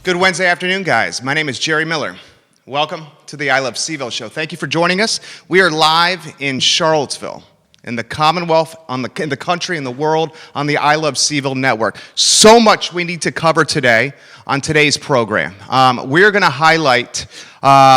Good Wednesday afternoon, guys. My name is Jerry Miller. Welcome to the I Love CVille Show. Thank you for joining us. We are live in Charlottesville, in the Commonwealth, in the country, in the world, on the I Love CVille Network. So much we need to cover today on today's program. We're going to highlight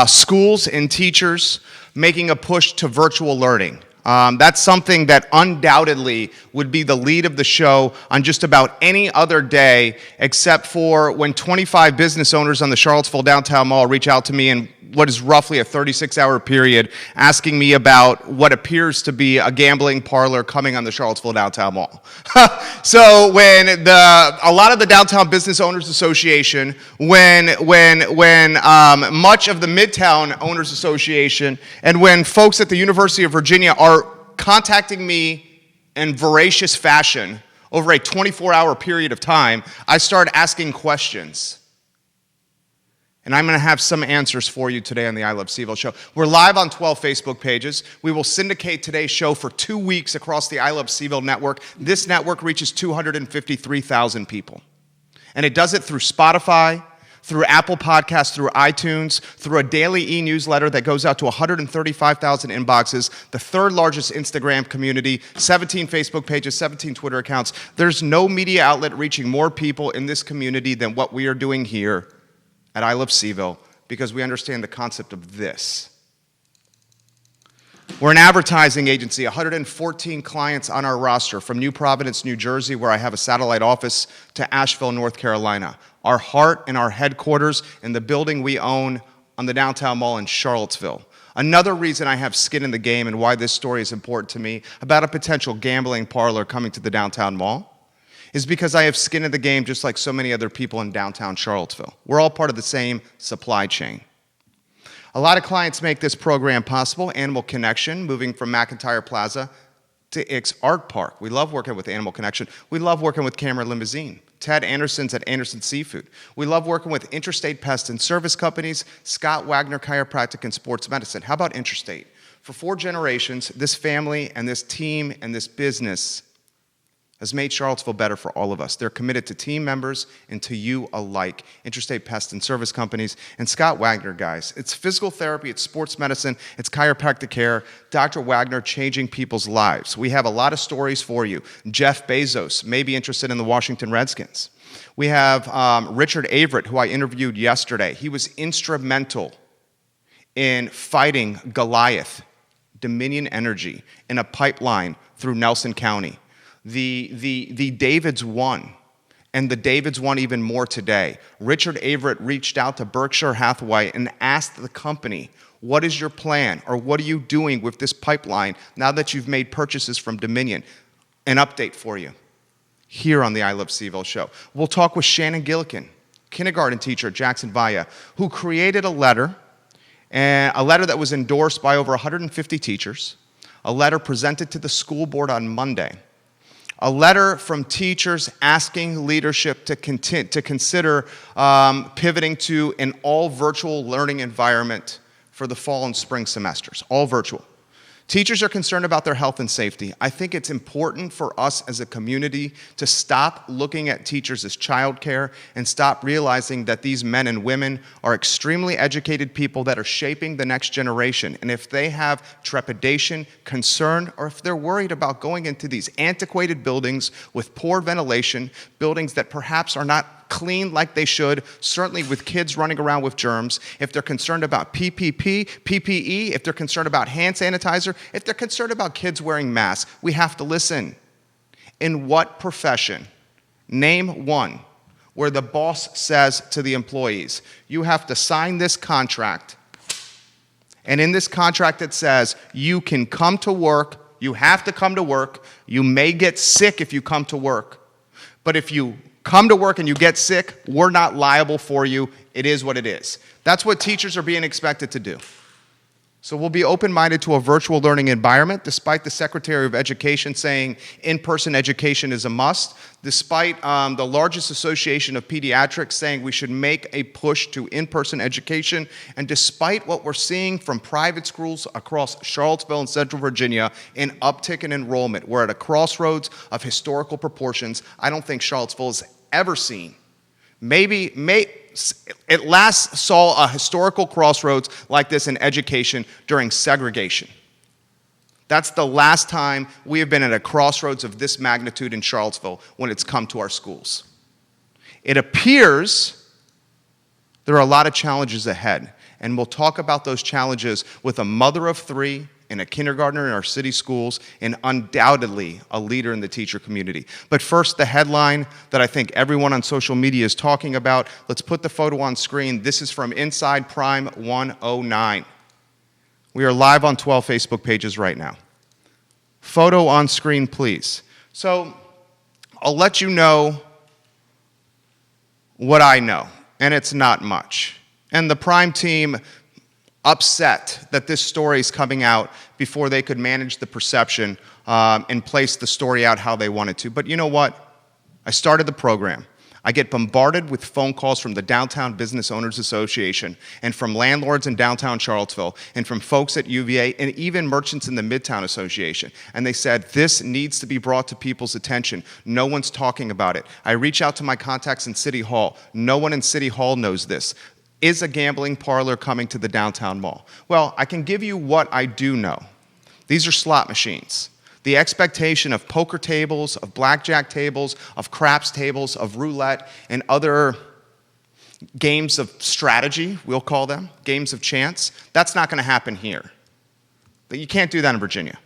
schools and teachers making a push to virtual learning. That's something that undoubtedly would be the lead of the show on just about any other day, except for when 25 business owners on the Charlottesville downtown mall reach out to me in what is roughly a 36-hour period, asking me about what appears to be a gambling parlor coming on the Charlottesville downtown mall. So when a lot of the Downtown Business Owners Association, when much of the Midtown Owners Association, and when folks at the University of Virginia are contacting me in voracious fashion over a 24-hour period of time, I start asking questions. And I'm going to have some answers for you today on the I Love CVille Show. We're live on 12 Facebook pages. We will syndicate today's show for 2 weeks across the I Love CVille Network. This network reaches 253,000 people. And it does it through Spotify, through Apple Podcasts, through iTunes, through a daily e-newsletter that goes out to 135,000 inboxes, the third largest Instagram community, 17 Facebook pages, 17 Twitter accounts. There's no media outlet reaching more people in this community than what we are doing here at I Love CVille, because we understand the concept of this. We're an advertising agency, 114 clients on our roster, from New Providence, New Jersey, where I have a satellite office, to Asheville, North Carolina. Our heart and our headquarters in the building we own on the downtown mall in Charlottesville. Another reason I have skin in the game and why this story is important to me about a potential gambling parlor coming to the downtown mall is because I have skin in the game just like so many other people in downtown Charlottesville. We're all part of the same supply chain. A lot of clients make this program possible. Animal Connection, moving from McIntyre Plaza to Ix Art Park. We love working with Animal Connection. We love working with Cameron Limousine. Ted Anderson's at Anderson Seafood. We love working with Interstate Pest and Service Companies, Scott Wagner Chiropractic and Sports Medicine. How about Interstate? For 4 generations, this family and this team and this business has made Charlottesville better for all of us. They're committed to team members and to you alike. Interstate Pest and Service Companies and Scott Wagner, guys. It's physical therapy, it's sports medicine, it's chiropractic care. Dr. Wagner changing people's lives. We have a lot of stories for you. Jeff Bezos may be interested in the Washington Redskins. We have Richard Averett, who I interviewed yesterday. He was instrumental in fighting Goliath, Dominion Energy, in a pipeline through Nelson County. The Davids won, and the Davids won even more today. Richard Averett reached out to Berkshire Hathaway and asked the company, what is your plan, or what are you doing with this pipeline now that you've made purchases from Dominion? An update for you here on the I Love CVille Show. We'll talk with Shannon Gillikin, kindergarten teacher at Jackson Villa, who created a letter that was endorsed by over 150 teachers, a letter presented to the school board on Monday. A letter from teachers asking leadership to consider pivoting to an all-virtual learning environment for the fall and spring semesters, all virtual. Teachers are concerned about their health and safety. I think it's important for us as a community to stop looking at teachers as childcare and stop realizing that these men and women are extremely educated people that are shaping the next generation. And if they have trepidation, concern, or if they're worried about going into these antiquated buildings with poor ventilation, buildings that perhaps are not clean like they should, certainly with kids running around with germs, if they're concerned about PPE, if they're concerned about hand sanitizer, if they're concerned about kids wearing masks, we have to listen. In what profession, name one, where the boss says to the employees, you have to sign this contract, and in this contract it says, you can come to work, you have to come to work, you may get sick if you come to work, but if you come to work and you get sick, we're not liable for you. It is what it is. That's what teachers are being expected to do. So we'll be open-minded to a virtual learning environment, despite the Secretary of Education saying in-person education is a must, despite the largest association of pediatrics saying we should make a push to in-person education, and despite what we're seeing from private schools across Charlottesville and Central Virginia, an uptick in enrollment. We're at a crossroads of historical proportions I don't think Charlottesville has ever seen. it last saw a historical crossroads like this in education during segregation. That's the last time we have been at a crossroads of this magnitude in Charlottesville when it's come to our schools. It appears there are a lot of challenges ahead, and we'll talk about those challenges with a mother of three and a kindergartner in our city schools, and undoubtedly a leader in the teacher community. But first, the headline that I think everyone on social media is talking about. Let's put the photo on screen. This is from Inside Prime 109. We are live on 12 Facebook pages right now. Photo on screen, please. So I'll let you know what I know, and it's not much. And the Prime team upset that this story is coming out before they could manage the perception and place the story out how they wanted to. But you know what? I started the program. I get bombarded with phone calls from the Downtown Business Owners Association and from landlords in downtown Charlottesville and from folks at UVA and even merchants in the Midtown Association. And they said, this needs to be brought to people's attention. No one's talking about it. I reach out to my contacts in City Hall. No one in City Hall knows this. Is a gambling parlor coming to the downtown mall? Well, I can give you what I do know. These are slot machines. The expectation of poker tables, of blackjack tables, of craps tables, of roulette, and other games of strategy, we'll call them, games of chance, that's not going to happen here. But you can't do that in Virginia.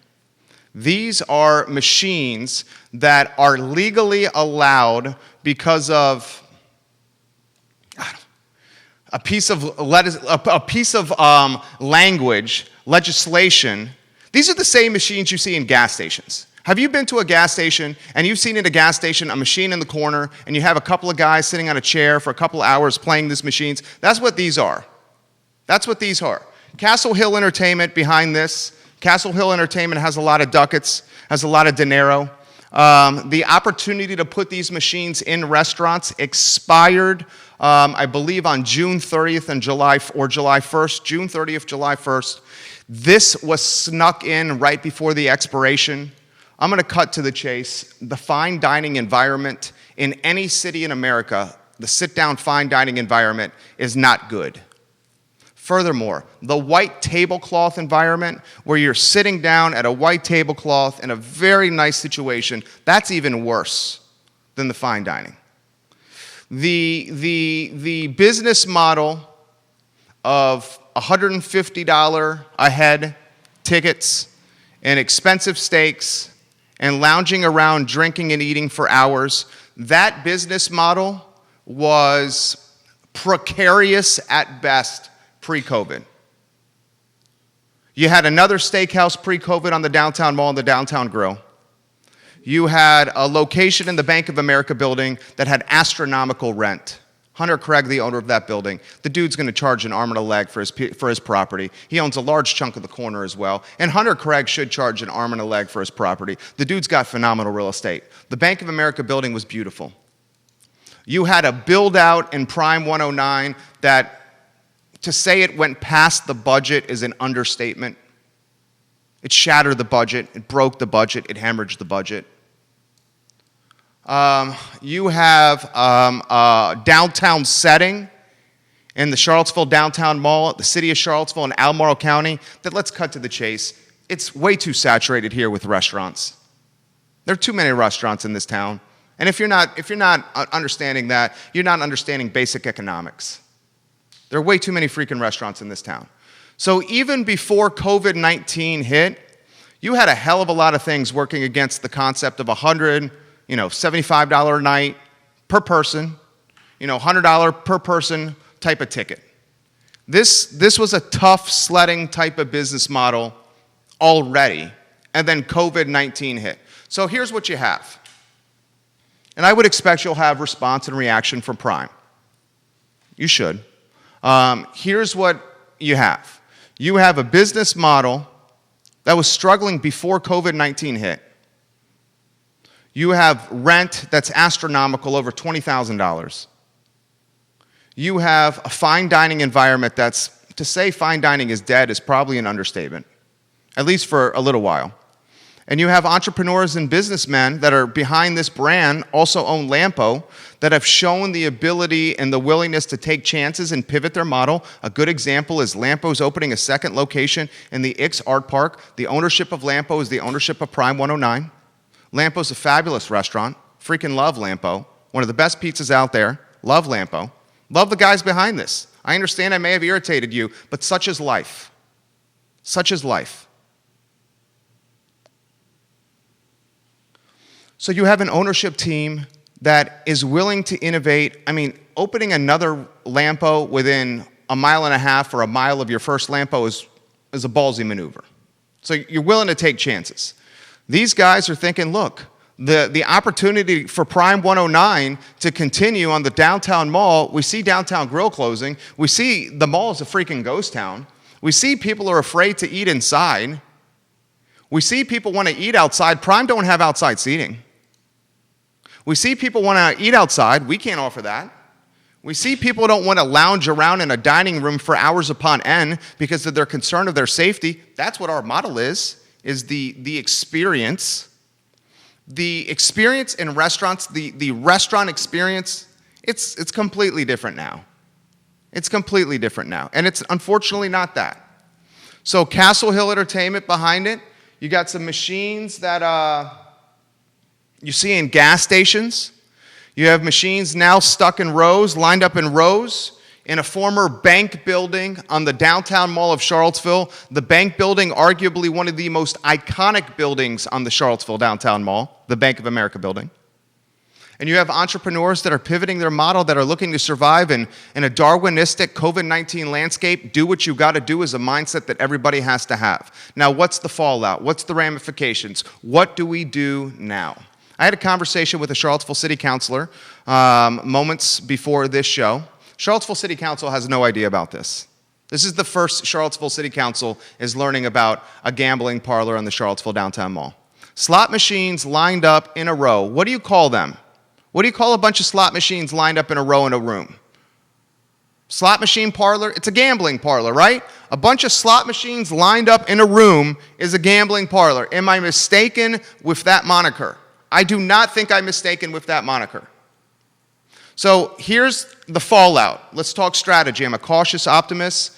These are machines that are legally allowed because of a piece of language, legislation. These are the same machines you see in gas stations. Have you been to a gas station and you've seen at a gas station a machine in the corner and you have a couple of guys sitting on a chair for a couple of hours playing these machines? That's what these are. That's what these are. Castle Hill Entertainment behind this. Castle Hill Entertainment has a lot of ducats, has a lot of dinero. The opportunity to put these machines in restaurants expired, I believe, on June 30th and July 1st. June 30th, July 1st. This was snuck in right before the expiration. I'm going to cut to the chase. The fine dining environment in any city in America, the sit-down fine dining environment, is not good. Furthermore, the white tablecloth environment, where you're sitting down at a white tablecloth in a very nice situation, that's even worse than the fine dining. The business model of $150 a head tickets and expensive steaks and lounging around drinking and eating for hours, that business model was precarious at best pre-COVID. You had another steakhouse pre-COVID on the downtown mall and the downtown grill. You had a location in the Bank of America building that had astronomical rent. Hunter Craig, the owner of that building, the dude's going to charge an arm and a leg for his property. He owns a large chunk of the corner as well. And Hunter Craig should charge an arm and a leg for his property. The dude's got phenomenal real estate. The Bank of America building was beautiful. You had a build-out in Prime 109 that, to say it went past the budget is an understatement. It shattered the budget. It broke the budget. It hemorrhaged the budget. You have a downtown setting in the Charlottesville downtown mall, the city of Charlottesville in Albemarle County, that, let's cut to the chase, it's way too saturated here with restaurants. There are too many restaurants in this town. And if you're not understanding that, you're not understanding basic economics. There are way too many freaking restaurants in this town. So even before COVID-19 hit, you had a hell of a lot of things working against the concept of $75 a night per person, $100 per person type of ticket. This was a tough sledding type of business model already, and then COVID-19 hit. So here's what you have. And I would expect you'll have response and reaction from Prime. You should. Here's what you have. You have a business model that was struggling before COVID-19 hit. You have rent that's astronomical, over $20,000. You have a fine dining environment that's, to say fine dining is dead is probably an understatement, at least for a little while. And you have entrepreneurs and businessmen that are behind this brand, also own Lampo, that have shown the ability and the willingness to take chances and pivot their model. A good example is Lampo's opening a second location in the Ix Art Park. The ownership of Lampo is the ownership of Prime 109. Lampo's a fabulous restaurant. Freaking love Lampo. One of the best pizzas out there. Love Lampo. Love the guys behind this. I understand I may have irritated you, but such is life. Such is life. So you have an ownership team that is willing to innovate. I mean, opening another Lampo within a mile and a half or a mile of your first Lampo is a ballsy maneuver. So you're willing to take chances. These guys are thinking, look, the opportunity for Prime 109 to continue on the downtown mall, we see Downtown Grill closing. We see the mall is a freaking ghost town. We see people are afraid to eat inside. We see people want to eat outside. Prime don't have outside seating. We see people want to eat outside. We can't offer that. We see people don't want to lounge around in a dining room for hours upon end because of their concern of their safety. That's what our model is the experience. The experience in restaurants, the restaurant experience, it's completely different now. It's completely different now. And it's unfortunately not that. So Castle Hill Entertainment behind it. You got some machines that you see in gas stations. You have machines now stuck in rows, lined up in rows, in a former bank building on the downtown mall of Charlottesville. The bank building, arguably one of the most iconic buildings on the Charlottesville downtown mall, the Bank of America building. And you have entrepreneurs that are pivoting their model, that are looking to survive in a Darwinistic COVID-19 landscape. Do what you got to do is a mindset that everybody has to have. Now, what's the fallout? What's the ramifications? What do we do now? I had a conversation with a Charlottesville City Councilor moments before this show. Charlottesville City Council has no idea about this. This is the first Charlottesville City Council is learning about a gambling parlor on the Charlottesville downtown mall. Slot machines lined up in a row. What do you call them? What do you call a bunch of slot machines lined up in a row in a room? Slot machine parlor? It's a gambling parlor, right? A bunch of slot machines lined up in a room is a gambling parlor. Am I mistaken with that moniker? I do not think I'm mistaken with that moniker. So here's the fallout. Let's talk strategy. I'm a cautious optimist.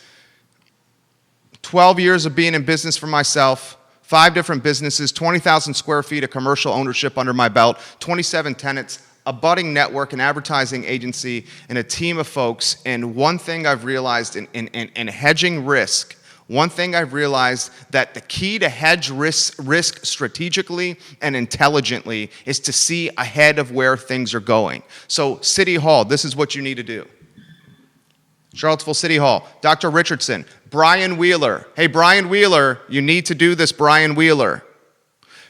12 years of being in business for myself, 5 different businesses, 20,000 square feet of commercial ownership under my belt, 27 tenants, a budding network, an advertising agency, and a team of folks. And one thing I've realized in hedging risk, one thing I've realized that the key to hedge risk strategically and intelligently is to see ahead of where things are going. So City Hall, this is what you need to do. Charlottesville City Hall, Dr. Richardson, Brian Wheeler. Hey, Brian Wheeler, you need to do this, Brian Wheeler.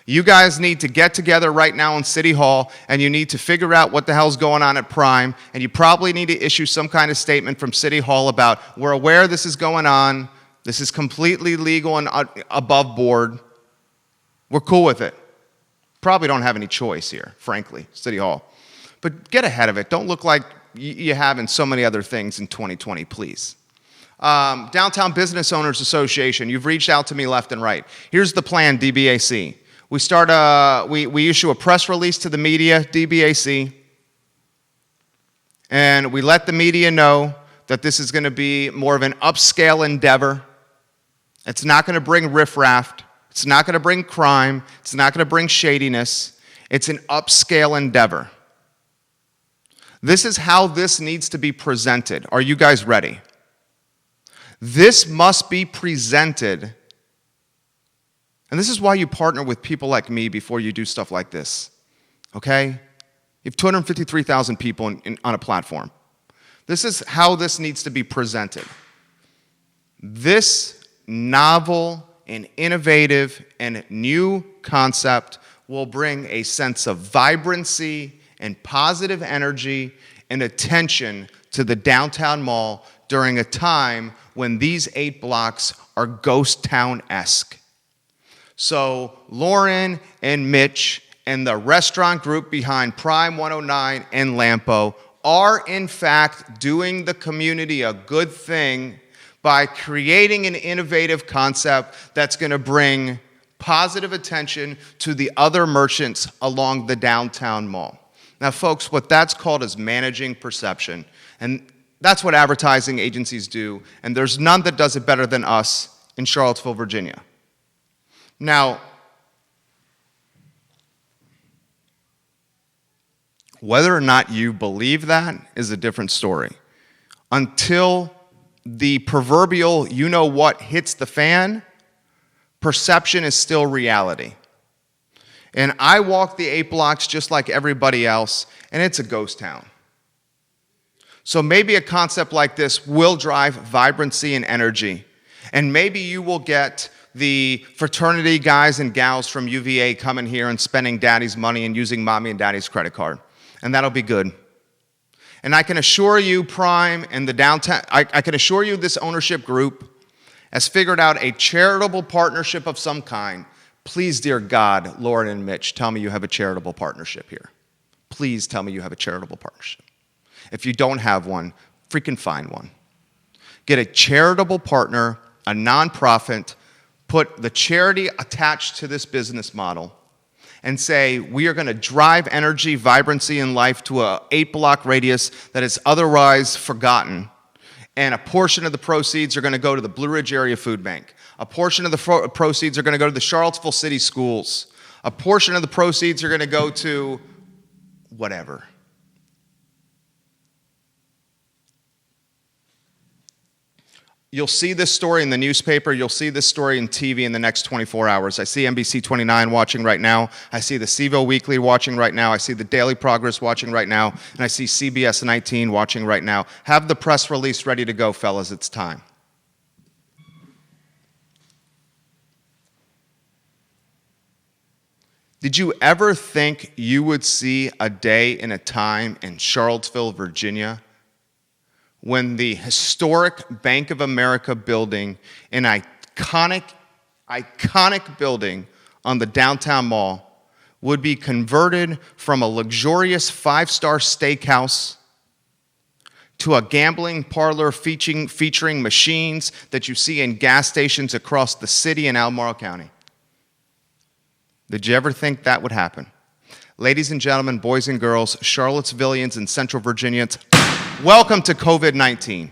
You guys need to get together right now in City Hall, and you need to figure out what the hell's going on at Prime, and you probably need to issue some kind of statement from City Hall about, we're aware this is going on, this is completely legal and above board. We're cool with it. Probably don't have any choice here, frankly, City Hall. But get ahead of it. Don't look like you have in so many other things in 2020, please. Downtown Business Owners Association, you've reached out to me left and right. Here's the plan, DBAC. We issue a press release to the media, DBAC, and we let the media know that this is going to be more of an upscale endeavor. It's not going to bring riffraff. It's not going to bring crime. It's not going to bring shadiness. It's an upscale endeavor. This is how this needs to be presented. Are you guys ready? This must be presented. And this is why you partner with people like me before you do stuff like this. Okay? You have 253,000 people on a platform. This is how this needs to be presented. This novel and innovative and new concept will bring a sense of vibrancy and positive energy and attention to the downtown mall during a time when these 8 blocks are ghost town-esque. So Lauren and Mitch and the restaurant group behind Prime 109 and Lampo are in fact doing the community a good thing by creating an innovative concept that's going to bring positive attention to the other merchants along the downtown mall. Now, folks, what that's called is managing perception. And that's what advertising agencies do. And there's none that does it better than us in Charlottesville, Virginia. Now, whether or not you believe that is a different story. Until the proverbial you-know-what hits the fan, perception is still reality. And I walk the 8 blocks just like everybody else, and it's a ghost town. So maybe a concept like this will drive vibrancy and energy. And maybe you will get the fraternity guys and gals from UVA coming here and spending daddy's money and using mommy and daddy's credit card. And that'll be good. And I can assure you, Prime and the downtown, I can assure you this ownership group has figured out a charitable partnership of some kind. Please, dear God, Lauren and Mitch, tell me you have a charitable partnership here. Please tell me you have a charitable partnership. If you don't have one, freaking find one. Get a charitable partner, a nonprofit, put the charity attached to this business model, and say, we are going to drive energy, vibrancy, and life to a 8-block radius that is otherwise forgotten. And a portion of the proceeds are going to go to the Blue Ridge Area Food Bank. A portion of the proceeds are going to go to the Charlottesville City Schools. A portion of the proceeds are going to go to whatever. You'll see this story in the newspaper. You'll see this story in TV in the next 24 hours. I see NBC 29 watching right now. I see the CVille Weekly watching right now. I see the Daily Progress watching right now. And I see CBS 19 watching right now. Have the press release ready to go, fellas. It's time. Did you ever think you would see a day and a time in Charlottesville, Virginia, when the historic Bank of America building, an iconic building on the downtown mall, would be converted from a luxurious 5-star steakhouse to a gambling parlor featuring machines that you see in gas stations across the city in Albemarle County? Did you ever think that would happen? Ladies and gentlemen, boys and girls, Charlottesvillians and Central Virginians, welcome to COVID-19.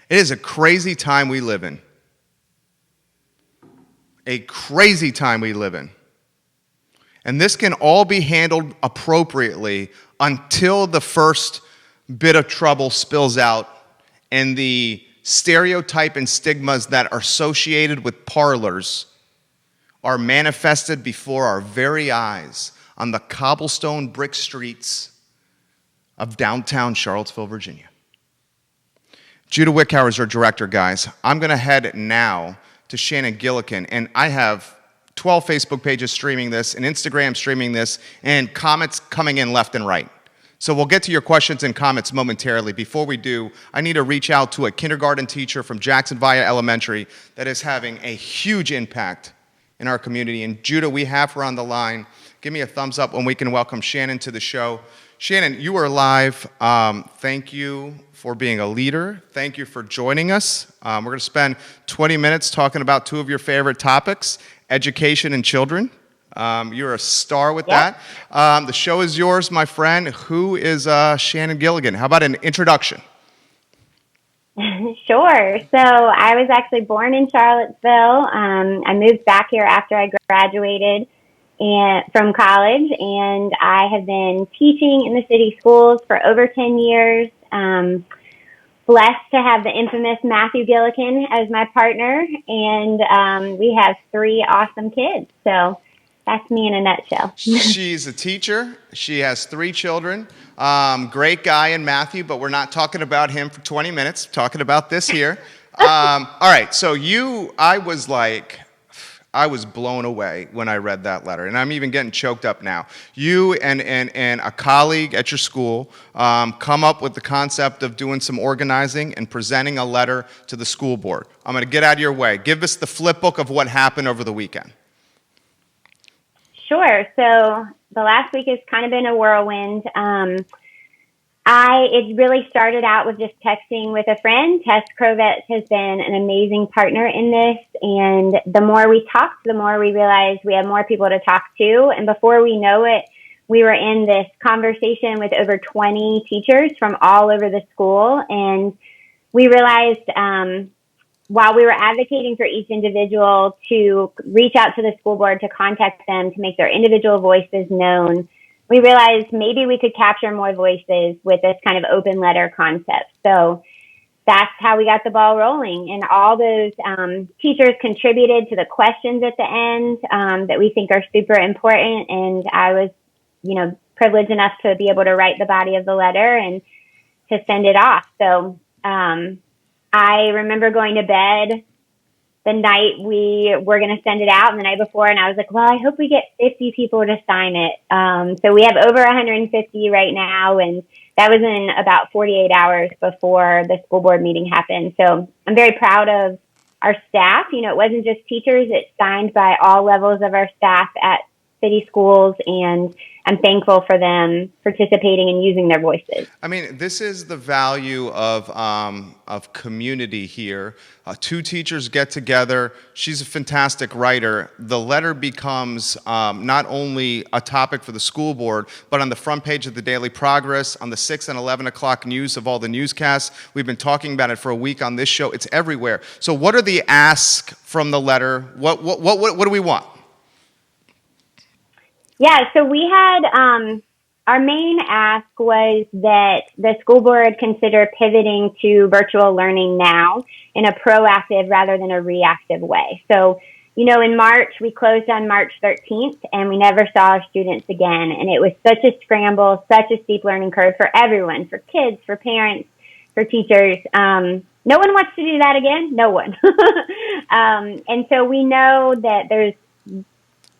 It is a crazy time we live in. A crazy time we live in. And this can all be handled appropriately until the first bit of trouble spills out and the stereotype and stigmas that are associated with parlors are manifested before our very eyes on the cobblestone brick streets of downtown Charlottesville, Virginia. Judah Wickhauer is our director, guys. I'm going to head now to Shannon Gillikin, and I have 12 Facebook pages streaming this, and Instagram streaming this, and comments coming in left and right. So we'll get to your questions and comments momentarily. Before we do, I need to reach out to a kindergarten teacher from Jackson Via Elementary that is having a huge impact in our community. And Judah, we have her on the line. Give me a thumbs up when we can welcome Shannon to the show. Shannon, you are live. Thank you for being a leader. Thank you for joining us. We're going to spend 20 minutes talking about two of your favorite topics, education and children. You're a star with that. The show is yours, my friend. Who is Shannon Gillikin? How about an introduction? Sure. So I was actually born in Charlottesville. I moved back here after I graduated from college, and I have been teaching in the city schools for over 10 years. Blessed to have the infamous Matthew Gillikin as my partner, and we have 3 awesome kids. So that's me in a nutshell. She's a teacher. She has 3 children. Great guy in Matthew, but we're not talking about him for 20 minutes. We're talking about this here. All right, so I was blown away when I read that letter, and I'm even getting choked up now. You and a colleague at your school come up with the concept of doing some organizing and presenting a letter to the school board. I'm going to get out of your way. Give us the flip book of what happened over the weekend. Sure. So the last week has kind of been a whirlwind. It really started out with just texting with a friend. Tess Krovets has been an amazing partner in this. And the more we talked, the more we realized we had more people to talk to. And before we know it, we were in this conversation with over 20 teachers from all over the school. And we realized, while we were advocating for each individual to reach out to the school board, to contact them, to make their individual voices known, we realized maybe we could capture more voices with this kind of open letter concept. So that's how we got the ball rolling. And all those teachers contributed to the questions at the end that we think are super important. And I was, privileged enough to be able to write the body of the letter and to send it off. So I remember going to bed the night we were going to send it out and the night before. And I was like, well, I hope we get 50 people to sign it. So we have over 150 right now. And that was in about 48 hours before the school board meeting happened. So I'm very proud of our staff. It wasn't just teachers. It's signed by all levels of our staff at city schools, and I'm thankful for them participating and using their voices. I mean, this is the value of community here. Two teachers get together. She's a fantastic writer. The letter becomes not only a topic for the school board, but on the front page of the Daily Progress, on the 6 and 11 o'clock news of all the newscasts. We've been talking about it for a week on this show. It's everywhere. So what are the asks from the letter? What do we want? Yeah, so we had, our main ask was that the school board consider pivoting to virtual learning now in a proactive rather than a reactive way. So, in March, we closed on March 13th and we never saw our students again. And it was such a scramble, such a steep learning curve for everyone, for kids, for parents, for teachers. No one wants to do that again. No one. And so we know that there's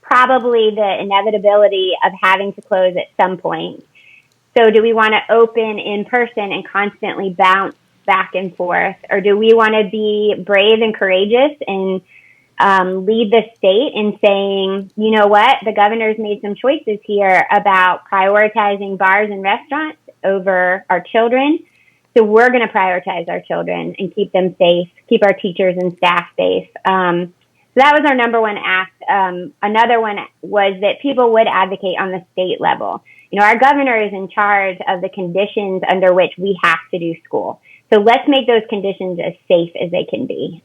probably the inevitability of having to close at some point. So do we want to open in person and constantly bounce back and forth? Or do we want to be brave and courageous and lead the state in saying, you know what, the governor's made some choices here about prioritizing bars and restaurants over our children. So we're going to prioritize our children and keep them safe, keep our teachers and staff safe. So that was our number one ask. Another one was that people would advocate on the state level. Our governor is in charge of the conditions under which we have to do school. So let's make those conditions as safe as they can be.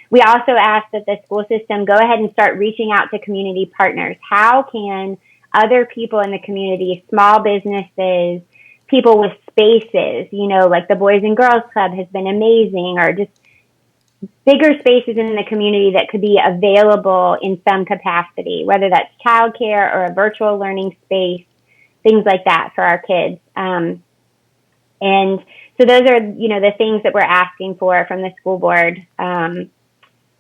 We also asked that the school system go ahead and start reaching out to community partners. How can other people in the community, small businesses, people with spaces, like the Boys and Girls Club has been amazing, or just bigger spaces in the community that could be available in some capacity, whether that's childcare or a virtual learning space, things like that for our kids. And so those are, the things that we're asking for from the school board.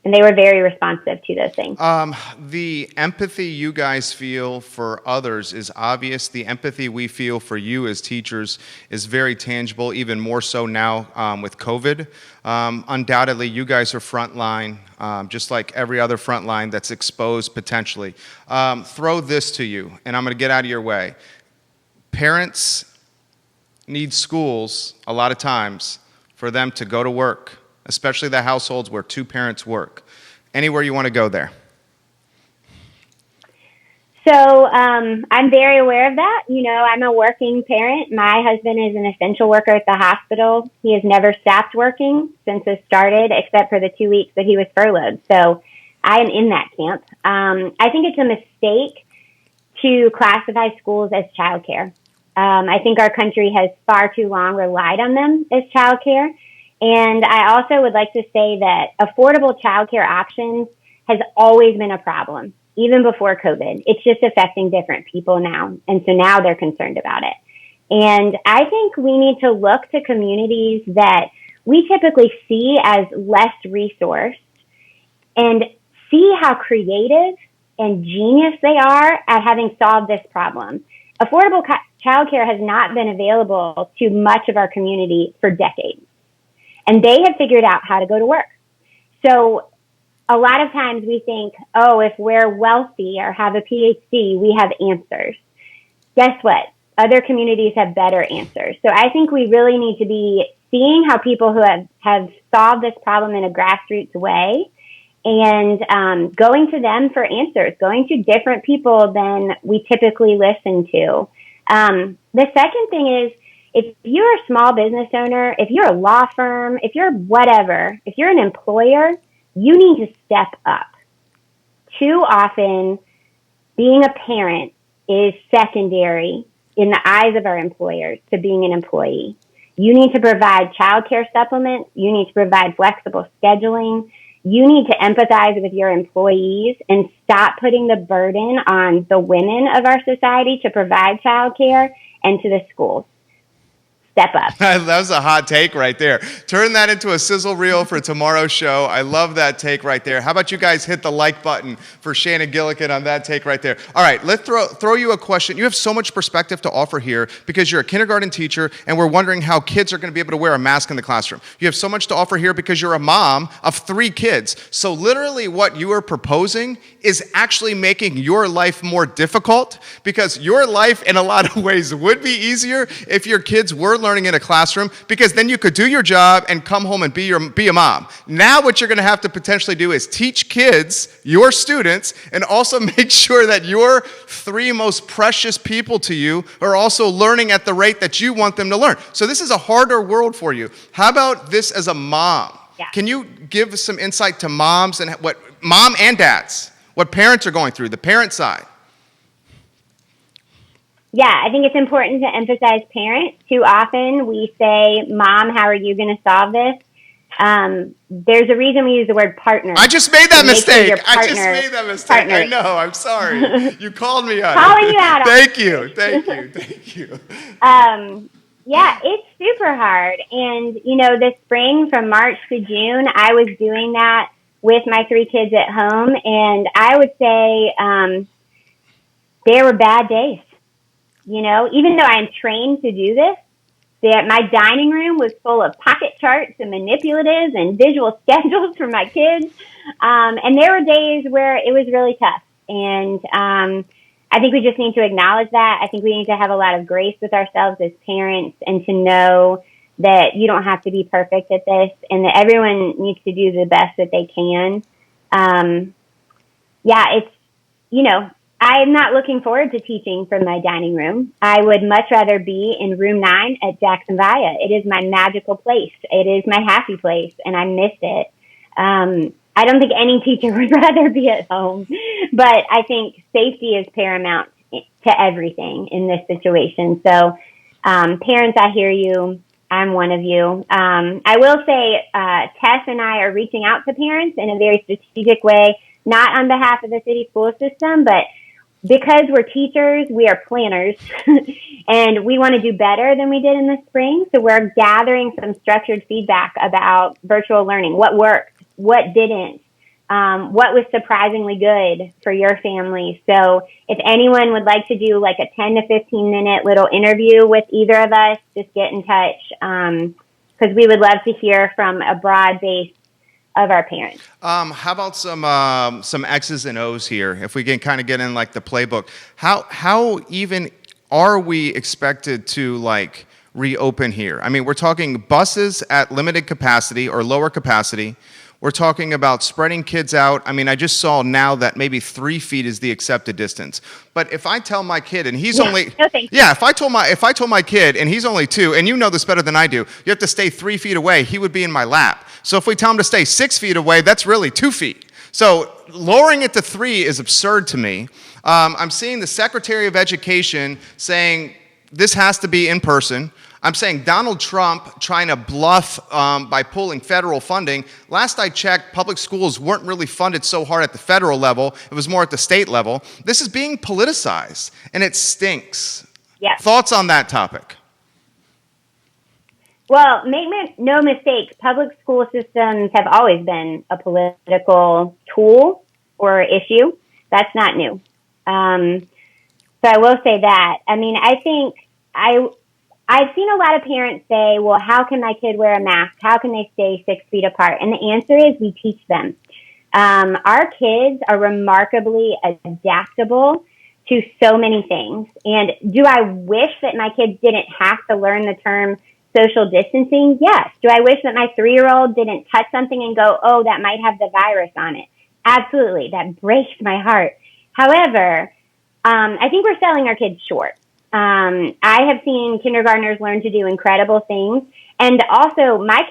And they were very responsive to those things. The empathy you guys feel for others is obvious. The empathy we feel for you as teachers is very tangible, even more so now with COVID. Undoubtedly, you guys are frontline, just like every other frontline that's exposed potentially. Throw this to you, and I'm going to get out of your way. Parents need schools a lot of times for them to go to work, especially the households where two parents work. Anywhere you want to go there. So I'm very aware of that. I'm a working parent. My husband is an essential worker at the hospital. He has never stopped working since this started, except for the 2 weeks that he was furloughed. So I am in that camp. I think it's a mistake to classify schools as childcare. I think our country has far too long relied on them as childcare. And I also would like to say that affordable childcare options has always been a problem, even before COVID. It's just affecting different people now. And so now they're concerned about it. And I think we need to look to communities that we typically see as less resourced and see how creative and genius they are at having solved this problem. Affordable childcare has not been available to much of our community for decades. And they have figured out how to go to work. So a lot of times we think, oh, if we're wealthy or have a PhD, we have answers. Guess what? Other communities have better answers. So I think we really need to be seeing how people who have solved this problem in a grassroots way and going to them for answers, going to different people than we typically listen to. The second thing is, if you're a small business owner, if you're a law firm, if you're whatever, if you're an employer, you need to step up. Too often, being a parent is secondary in the eyes of our employers to being an employee. You need to provide childcare supplements. You need to provide flexible scheduling. You need to empathize with your employees and stop putting the burden on the women of our society to provide childcare and to the schools. Step up. That was a hot take right there. Turn that into a sizzle reel for tomorrow's show. I love that take right there. How about you guys hit the like button for Shannon Gillikin on that take right there? All right, let's throw you a question. You have so much perspective to offer here because you're a kindergarten teacher and we're wondering how kids are going to be able to wear a mask in the classroom. You have so much to offer here because you're a mom of 3 kids. So literally what you are proposing is actually making your life more difficult because your life in a lot of ways would be easier if your kids were learning in a classroom, because then you could do your job and come home and be a mom. Now what you're going to have to potentially do is teach kids, your students, and also make sure that your 3 most precious people to you are also learning at the rate that you want them to learn. So this is a harder world for you. How about this as a mom? Yeah. Can you give some insight to moms and what mom and dads, what parents are going through, the parent side? Yeah, I think it's important to emphasize parents. Too often we say, Mom, how are you going to solve this? There's a reason we use the word partner. I just made that mistake. Partner. I know. I'm sorry. You called me out. Calling you out. Thank you. Yeah, it's super hard. And, this spring from March to June, I was doing that with my 3 kids at home. And I would say there were bad days. Even though I'm trained to do this, my dining room was full of pocket charts and manipulatives and visual schedules for my kids. And there were days where it was really tough. And I think we just need to acknowledge that. I think we need to have a lot of grace with ourselves as parents and to know that you don't have to be perfect at this and that everyone needs to do the best that they can. I'm not looking forward to teaching from my dining room. I would much rather be in room 9 at Jackson Via. It is my magical place. It is my happy place, and I miss it. I don't think any teacher would rather be at home, but I think safety is paramount to everything in this situation. So, parents, I hear you. I'm one of you. I will say, Tess and I are reaching out to parents in a very strategic way, not on behalf of the city school system, but because we're teachers, we are planners, and we want to do better than we did in the spring. So we're gathering some structured feedback about virtual learning, what worked, what didn't, what was surprisingly good for your family. So if anyone would like to do like a 10 to 15 minute little interview with either of us, just get in touch, because we would love to hear from a broad base of our parents. How about some X's and O's here? If we can kind of get in like the playbook, how even are we expected to like reopen here? I mean, we're talking buses at limited capacity or lower capacity. We're talking about spreading kids out. I mean, I just saw now that maybe 3 feet is the accepted distance. But if I tell my kid, and he's if I told my kid, and he's only 2, and you know this better than I do, you have to stay 3 feet away, he would be in my lap. So if we tell him to stay 6 feet away, that's really 2 feet. So lowering it to 3 is absurd to me. I'm seeing the Secretary of Education saying this has to be in person. I'm saying Donald Trump trying to bluff by pulling federal funding. Last I checked, public schools weren't really funded so hard at the federal level. It was more at the state level. This is being politicized, and it stinks. Yes. Thoughts on that topic? Well, make no mistake, public school systems have always been a political tool or issue. That's not new. So I will say that. I mean, I think I've seen a lot of parents say, well, how can my kid wear a mask? How can they stay 6 feet apart? And the answer is we teach them. Our kids are remarkably adaptable to so many things. And do I wish that my kids didn't have to learn the term social distancing? Yes. Do I wish that my 3-year-old didn't touch something and go, oh, that might have the virus on it? Absolutely. That breaks my heart. However, I think we're selling our kids short. I have seen kindergartners learn to do incredible things. And also, my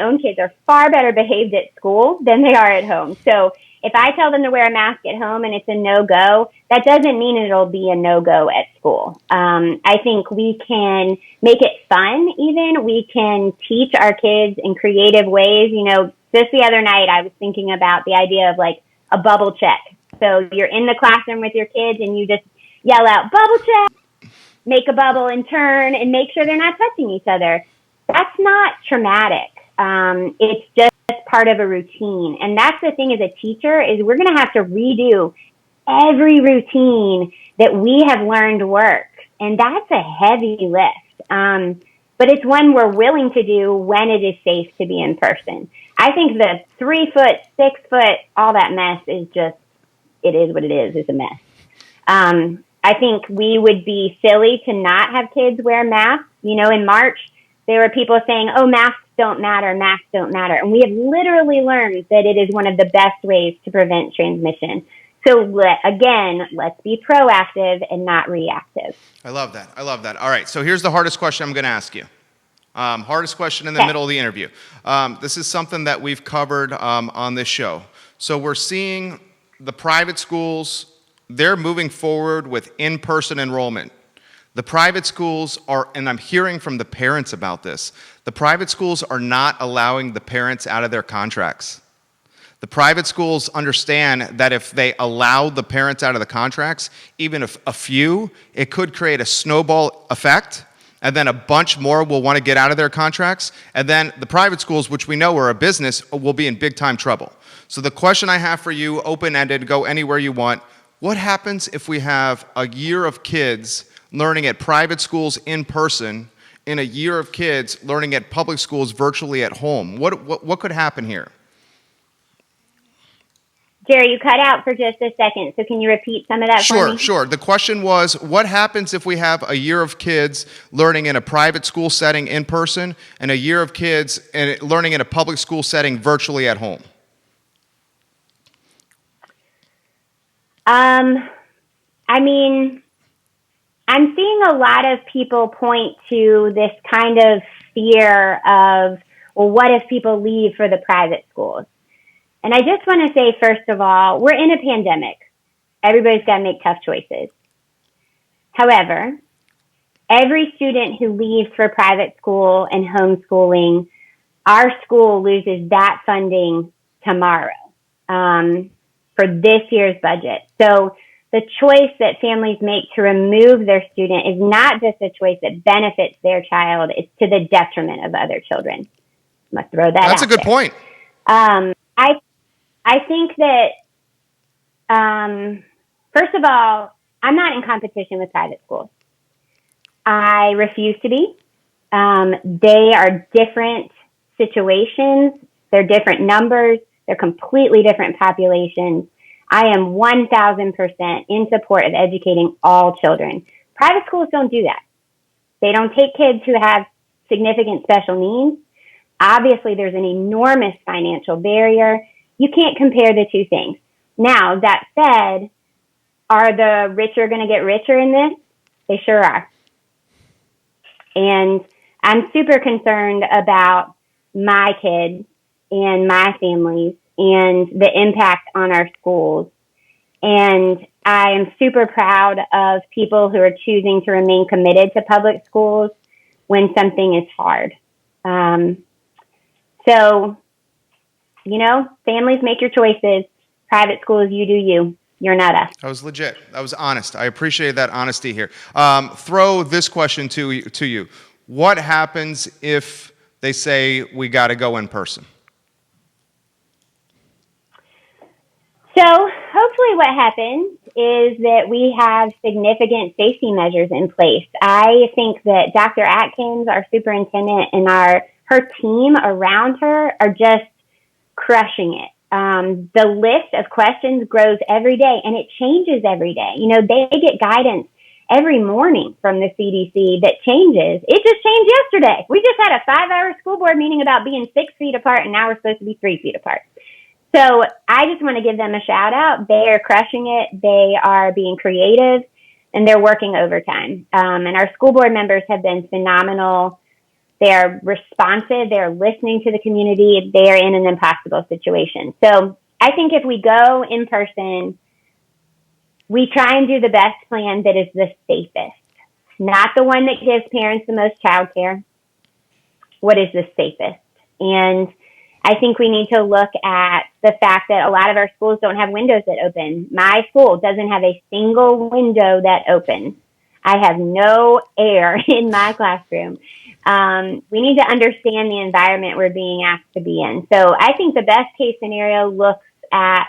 own kids are far better behaved at school than they are at home. So if I tell them to wear a mask at home and it's a no-go, that doesn't mean it'll be a no-go at school. I think we can make it fun even. We can teach our kids in creative ways. You know, just the other night, I was thinking about the idea of like a bubble check. So you're in the classroom with your kids and you just yell out, bubble check, make a bubble and turn and make sure they're not touching each other. That's not traumatic. It's just part of a routine. And that's the thing as a teacher is we're going to have to redo every routine that we have learned works. And that's a heavy lift. But it's one we're willing to do when it is safe to be in person. I think the 3 foot, 6 foot, all that mess is just, it is what it is. It's a mess. I think we would be silly to not have kids wear masks. You know, in March, there were people saying, oh, masks don't matter, masks don't matter. And we have literally learned that it is one of the best ways to prevent transmission. So again, let's be proactive and not reactive. I love that. I love that. All right. So here's the hardest question I'm going to ask you. Hardest question in the middle of the interview. This is something that we've covered on this show. So we're seeing the private schools, they're moving forward with in-person enrollment. The private schools are, and I'm hearing from the parents about this, the private schools are not allowing the parents out of their contracts. The private schools understand that if they allow the parents out of the contracts, even if a few, it could create a snowball effect, and then a bunch more will want to get out of their contracts, and then the private schools, which we know are a business, will be in big time trouble. So the question I have for you, open-ended, go anywhere you want, what happens if we have a year of kids learning at private schools in person in a year of kids learning at public schools virtually at home? What could happen here? Jerry, you cut out for just a second, so can you repeat some of that for me? Sure. The question was, what happens if we have a year of kids learning in a private school setting in person and a year of kids learning in a public school setting virtually at home? I mean, I'm seeing a lot of people point to this kind of fear of, well, what if people leave for the private schools? And I just want to say, first of all, we're in a pandemic. Everybody's got to make tough choices. However, every student who leaves for private school and homeschooling, our school loses that funding tomorrow for this year's budget. So the choice that families make to remove their student is not just a choice that benefits their child, it's to the detriment of other children. I'm going to throw that out. That's a good point. I think that, first of all, I'm not in competition with private schools. I refuse to be. They are different situations. They're different numbers. They're completely different populations. I am 1,000% in support of educating all children. Private schools don't do that. They don't take kids who have significant special needs. Obviously, there's an enormous financial barrier. You can't compare the two things. Now, that said, are the richer going to get richer in this? They sure are. And I'm super concerned about my kids and my families and the impact on our schools. And I am super proud of people who are choosing to remain committed to public schools when something is hard. So, you know, families make your choices. Private schools, you do you. You're not us. That was legit. That was honest. I appreciate that honesty here. Throw this question to you. What happens if they say we got to go in person? So hopefully what happens is that we have significant safety measures in place. I think that Dr. Atkins, our superintendent, and her team around her are just crushing it. The list of questions grows every day, and it changes every day. You know, they get guidance every morning from the CDC that changes. It just changed yesterday. We just had a 5-hour school board meeting about being 6 feet apart, and now we're supposed to be 3 feet apart. So I just want to give them a shout out. They are crushing it. They are being creative, and they're working overtime. And our school board members have been phenomenal. They are responsive. They're listening to the community. They are in an impossible situation. So I think if we go in person, we try and do the best plan that is the safest, not the one that gives parents the most childcare. What is the safest? And I think we need to look at the fact that a lot of our schools don't have windows that open. My school doesn't have a single window that opens. I have no air in my classroom. We need to understand the environment we're being asked to be in. So I think the best case scenario looks at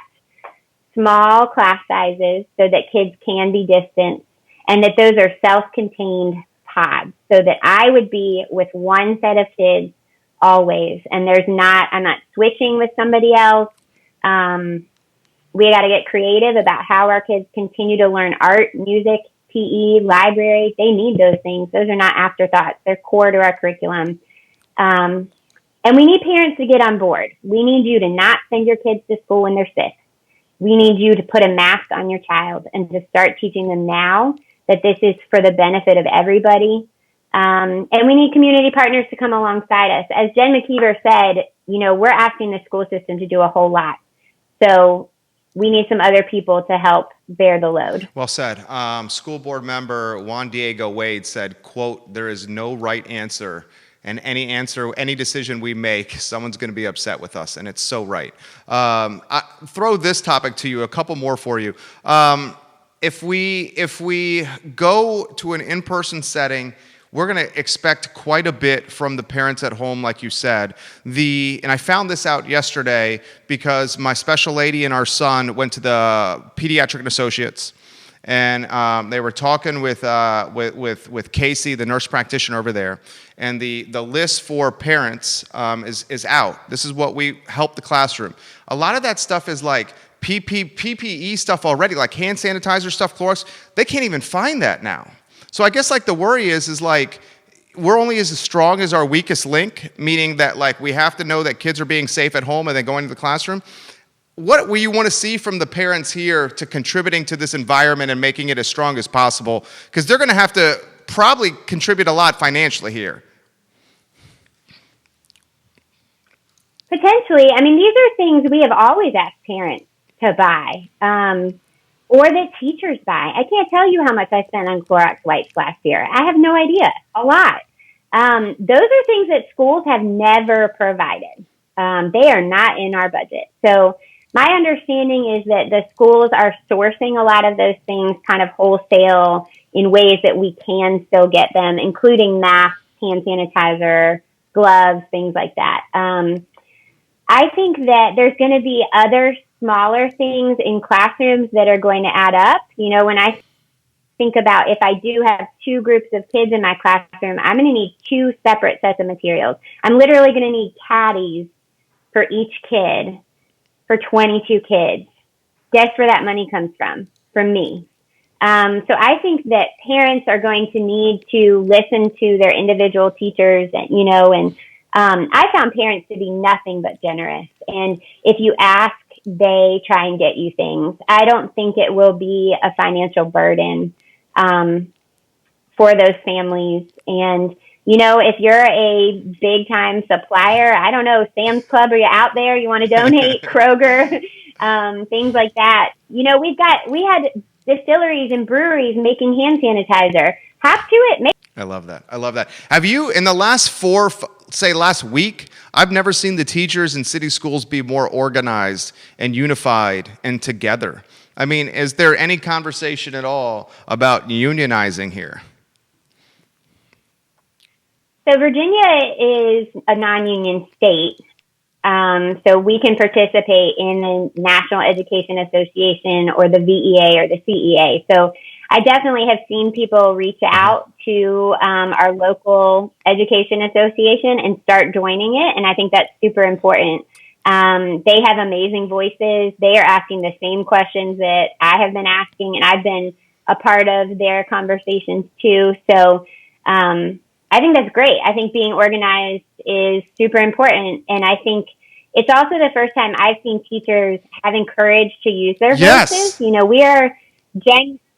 small class sizes so that kids can be distanced, and that those are self-contained pods, so that I would be with one set of kids always, and I'm not switching with somebody else. We got to get creative about how our kids continue to learn art, music, PE, library. They need those things. Those are not afterthoughts. They're core to our curriculum. And we need parents to get on board. We need you to not send your kids to school when they're sick. We need you to put a mask on your child and to start teaching them now that this is for the benefit of everybody. And we need community partners to come alongside us. As Jen McKeever said, you know, we're asking the school system to do a whole lot. So we need some other people to help bear the load. Well said. School board member Juan Diego Wade said, quote, "There is no right answer. And any decision we make, someone's going to be upset with us," and it's so right. I throw this topic to you, a couple more for you. If we go to an in-person setting, we're going to expect quite a bit from the parents at home, like you said. And I found this out yesterday because my special lady and our son went to the Pediatric Associates. And they were talking with Casey, the nurse practitioner over there, and the list for parents is out. This is what we help the classroom. A lot of that stuff is like PPE stuff already, like hand sanitizer stuff, Clorox. They can't even find that now. So I guess like the worry is like we're only as strong as our weakest link, meaning that like we have to know that kids are being safe at home and then going to the classroom. What will you want to see from the parents here to contributing to this environment and making it as strong as possible? Because they're going to have to probably contribute a lot financially here. Potentially. I mean, these are things we have always asked parents to buy, or that teachers buy. I can't tell you how much I spent on Clorox wipes last year. I have no idea. A lot. Those are things that schools have never provided. They are not in our budget. So my understanding is that the schools are sourcing a lot of those things kind of wholesale in ways that we can still get them, including masks, hand sanitizer, gloves, things like that. I think that there's going to be other smaller things in classrooms that are going to add up. You know, when I think about if I do have 2 groups of kids in my classroom, I'm going to need 2 separate sets of materials. I'm literally going to need caddies for each kid for 22 kids. Guess where that money comes from me. So I think that parents are going to need to listen to their individual teachers, and, you know, and I found parents to be nothing but generous. And if you ask, they try and get you things. I don't think it will be a financial burden for those families. And, you know, if you're a big time supplier, I don't know, Sam's Club, are you out there? You want to donate? Kroger, things like that. You know, we had distilleries and breweries making hand sanitizer. Hop to it. I love that. Have you, in the last last week, I've never seen the teachers in city schools be more organized and unified and together. I mean, is there any conversation at all about unionizing here? So Virginia is a non-union state, so we can participate in the National Education Association or the VEA or the CEA. So I definitely have seen people reach out to our local education association and start joining it, and I think that's super important. They have amazing voices. They are asking the same questions that I have been asking, and I've been a part of their conversations too. So I think that's great. I think being organized is super important, and I think it's also the first time I've seen teachers having courage to use their voices. You know, we are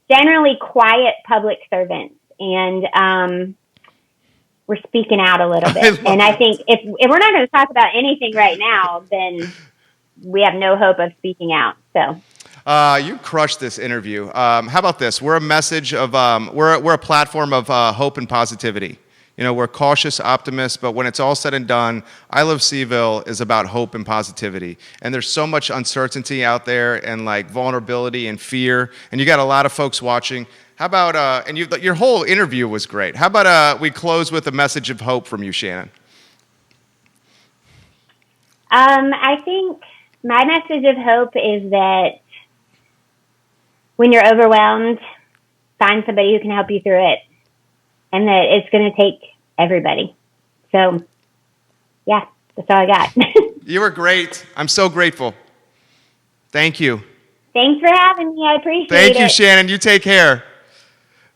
generally quiet public servants, and we're speaking out a little bit. And I think if we're not going to talk about anything right now, then we have no hope of speaking out. So. You crushed this interview. How about this? We're a message of, we're a platform of hope and positivity. You know, we're cautious optimists, but when it's all said and done, I Love CVille is about hope and positivity. And there's so much uncertainty out there and like vulnerability and fear. And you got a lot of folks watching. How about, and your whole interview was great. How about we close with a message of hope from you, Shannon? I think my message of hope is that when you're overwhelmed, find somebody who can help you through it, and that it's going to take everybody. So, yeah, that's all I got. You were great. I'm so grateful. Thank you. Thanks for having me. I appreciate it. Thank you, Shannon. You take care.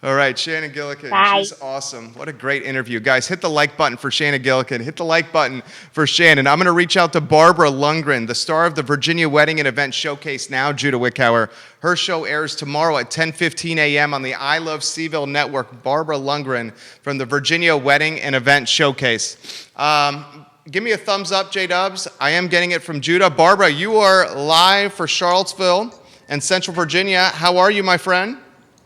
All right, Shannon Gillikin. Bye. She's awesome. What a great interview. Guys, hit the like button for Shannon Gillikin. Hit the like button for Shannon. I'm going to reach out to Barbara Lundgren, the star of the Virginia Wedding and Event Showcase Now, Judah Wickhauer. Her show airs tomorrow at 10:15 a.m. on the I Love CVille Network. Barbara Lundgren from the Virginia Wedding and Event Showcase. Give me a thumbs up, J-Dubs. I am getting it from Judah. Barbara, you are live for Charlottesville and Central Virginia. How are you, my friend?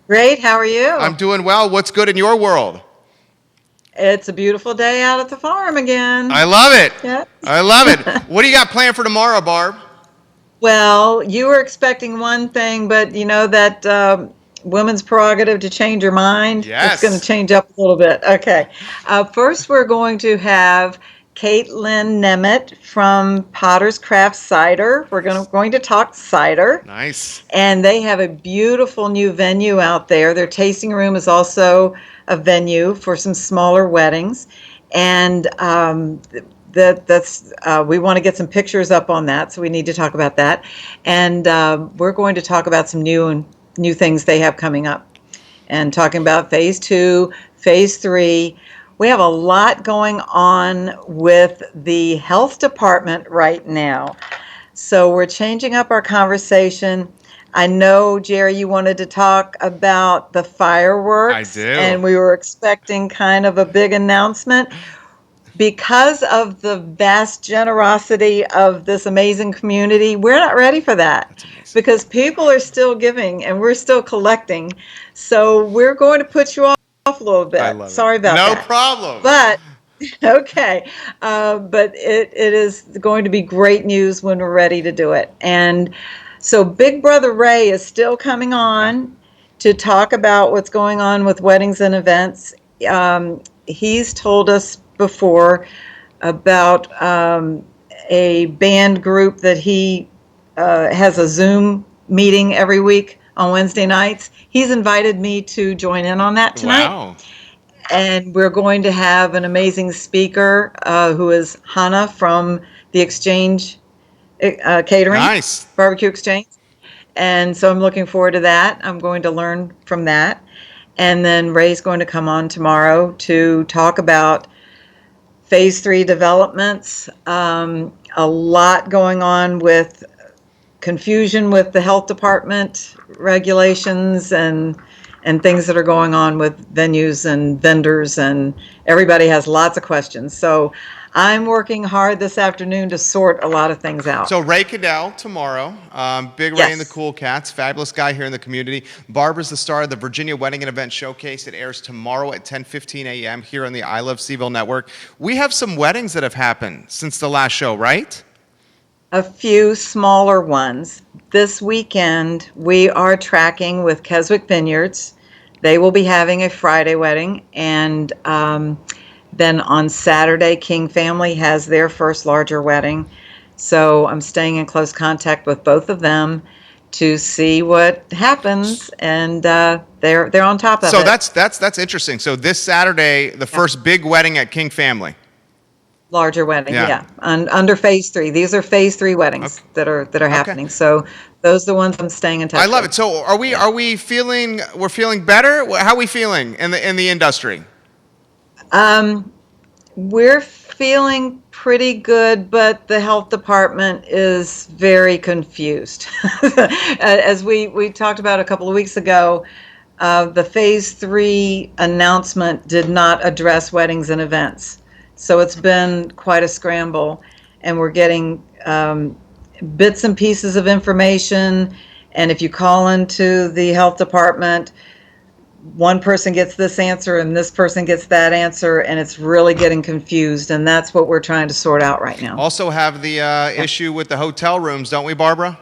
Great. How are you? I'm doing well. What's good in your world? It's a beautiful day out at the farm again. I love it. Yep. I love it. What do you got planned for tomorrow, Barb? Well, you were expecting one thing, but you know that women's prerogative to change your mind? Yes. It's going to change up a little bit. Okay. First, we're going to have Caitlin Nemeth from Potter's Craft Cider. We're going to talk cider. Nice. And they have a beautiful new venue out there. Their tasting room is also a venue for some smaller weddings. And we want to get some pictures up on that, so we need to talk about that. And we're going to talk about some new things they have coming up, and talking about phase 2, phase 3. We have a lot going on with the health department right now. So we're changing up our conversation. I know, Jerry, you wanted to talk about the fireworks. I do. And we were expecting kind of a big announcement. Because of the vast generosity of this amazing community, we're not ready for that. Because people are still giving and we're still collecting. So we're going to put you off a little bit. I love Sorry it. about that. No problem. But okay, but it is going to be great news when we're ready to do it. And so Big Brother Ray is still coming on to talk about what's going on with weddings and events. He's told us before about a band group that he has a Zoom meeting every week on Wednesday nights. He's invited me to join in on that tonight. Wow. And we're going to have an amazing speaker who is Hannah from the Exchange Catering. Nice. Barbecue Exchange. And so I'm looking forward to that. I'm going to learn from that. And then Ray's going to come on tomorrow to talk about phase 3 developments. A lot going on with confusion with the health department regulations and things that are going on with venues and vendors, and everybody has lots of questions. So I'm working hard this afternoon to sort a lot of things out. So Ray Cadell tomorrow, Big Ray Yes. and the Cool Cats, fabulous guy here in the community. Barbara's the star of the Virginia Wedding and Event Showcase. It airs tomorrow at 10:15 a.m. here on the I Love CVille Network. We have some weddings that have happened since the last show, right? A few smaller ones. This weekend, we are tracking with Keswick Vineyards. They will be having a Friday wedding, and then on Saturday, King Family has their first larger wedding. So I'm staying in close contact with both of them to see what happens, and they're on top of it. So that's interesting. So this Saturday, the first big wedding at King Family. larger wedding, Yeah. yeah. Under phase 3. These are phase 3 weddings that are happening. So those are the ones I'm staying in touch I love with. it. So we're feeling better? How are we feeling in the industry? We're feeling pretty good, but the health department is very confused. As we talked about a couple of weeks ago, the phase 3 announcement did not address weddings and events. So it's been quite a scramble, and we're getting bits and pieces of information. And if you call into the health department, one person gets this answer and this person gets that answer, and it's really getting confused. And that's what we're trying to sort out right now. Also have the issue with the hotel rooms, don't we, Barbara?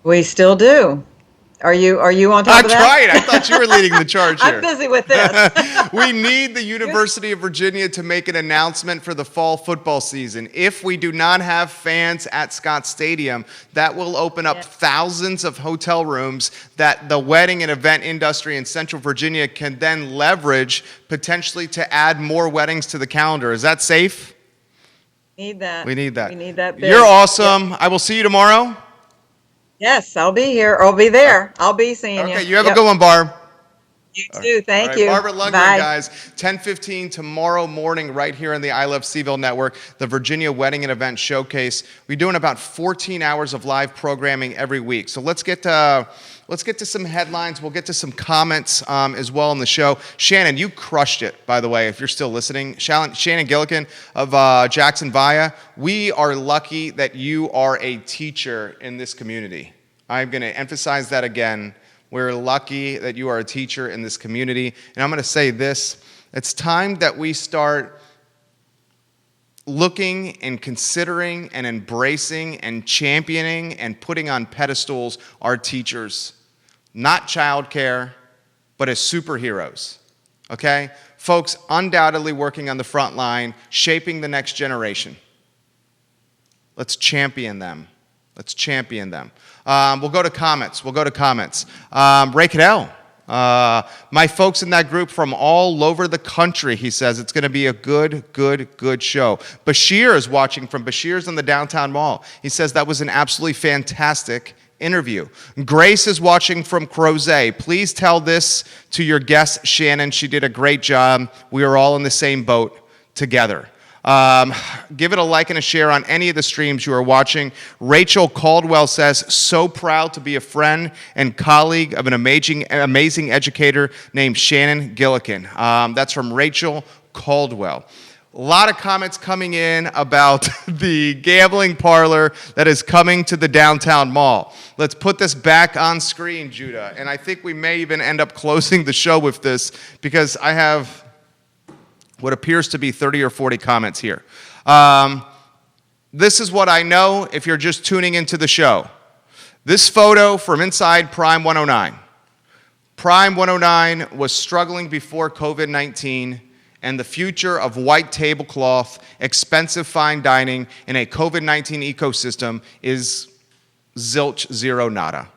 We still do. Are you on top of that? I tried. I thought you were leading the charge here. I'm busy with this. We need the University of Virginia to make an announcement for the fall football season. If we do not have fans at Scott Stadium, that will open up thousands of hotel rooms that the wedding and event industry in Central Virginia can then leverage potentially to add more weddings to the calendar. Is that safe? Need that. We need that. We need that. You're awesome. Yep. I will see you tomorrow. Yes, I'll be here. I'll be there. I'll be seeing you. Okay, you have a good one, Barb. You too. Thank right, you. Barbara Lundgren, Bye. guys. 10:15 tomorrow morning right here on the I Love CVille Network, the Virginia Wedding and Event Showcase. We're doing about 14 hours of live programming every week. So let's get to some headlines. We'll get to some comments as well on the show. Shannon, you crushed it, by the way, if you're still listening. Shannon Gillikin of Jackson Via, we are lucky that you are a teacher in this community. I'm going to emphasize that again. We're lucky that you are a teacher in this community. And I'm going to say this. It's time that we start looking and considering and embracing and championing and putting on pedestals our teachers. Not childcare, but as superheroes. Okay? Folks undoubtedly working on the front line, shaping the next generation. Let's champion them. Let's champion them. We'll go to comments. Ray Cadell. My folks in that group from all over the country, he says, it's going to be a good show. Bashir is watching from Bashir's in the downtown mall. He says that was an absolutely fantastic interview. Grace is watching from Crozet. Please tell this to your guest, Shannon. She did a great job. We are all in the same boat together. Give it a like and a share on any of the streams you are watching. Rachel Caldwell says, so proud to be a friend and colleague of an amazing educator named Shannon Gillikin. That's from Rachel Caldwell. A lot of comments coming in about the gambling parlor that is coming to the downtown mall. Let's put this back on screen, Judah. And I think we may even end up closing the show with this because I have what appears to be 30 or 40 comments here. This is what I know if you're just tuning into the show. This photo from inside Prime 109. Prime 109 was struggling before COVID-19, and the future of white tablecloth, expensive fine dining in a COVID-19 ecosystem is zilch, zero, nada.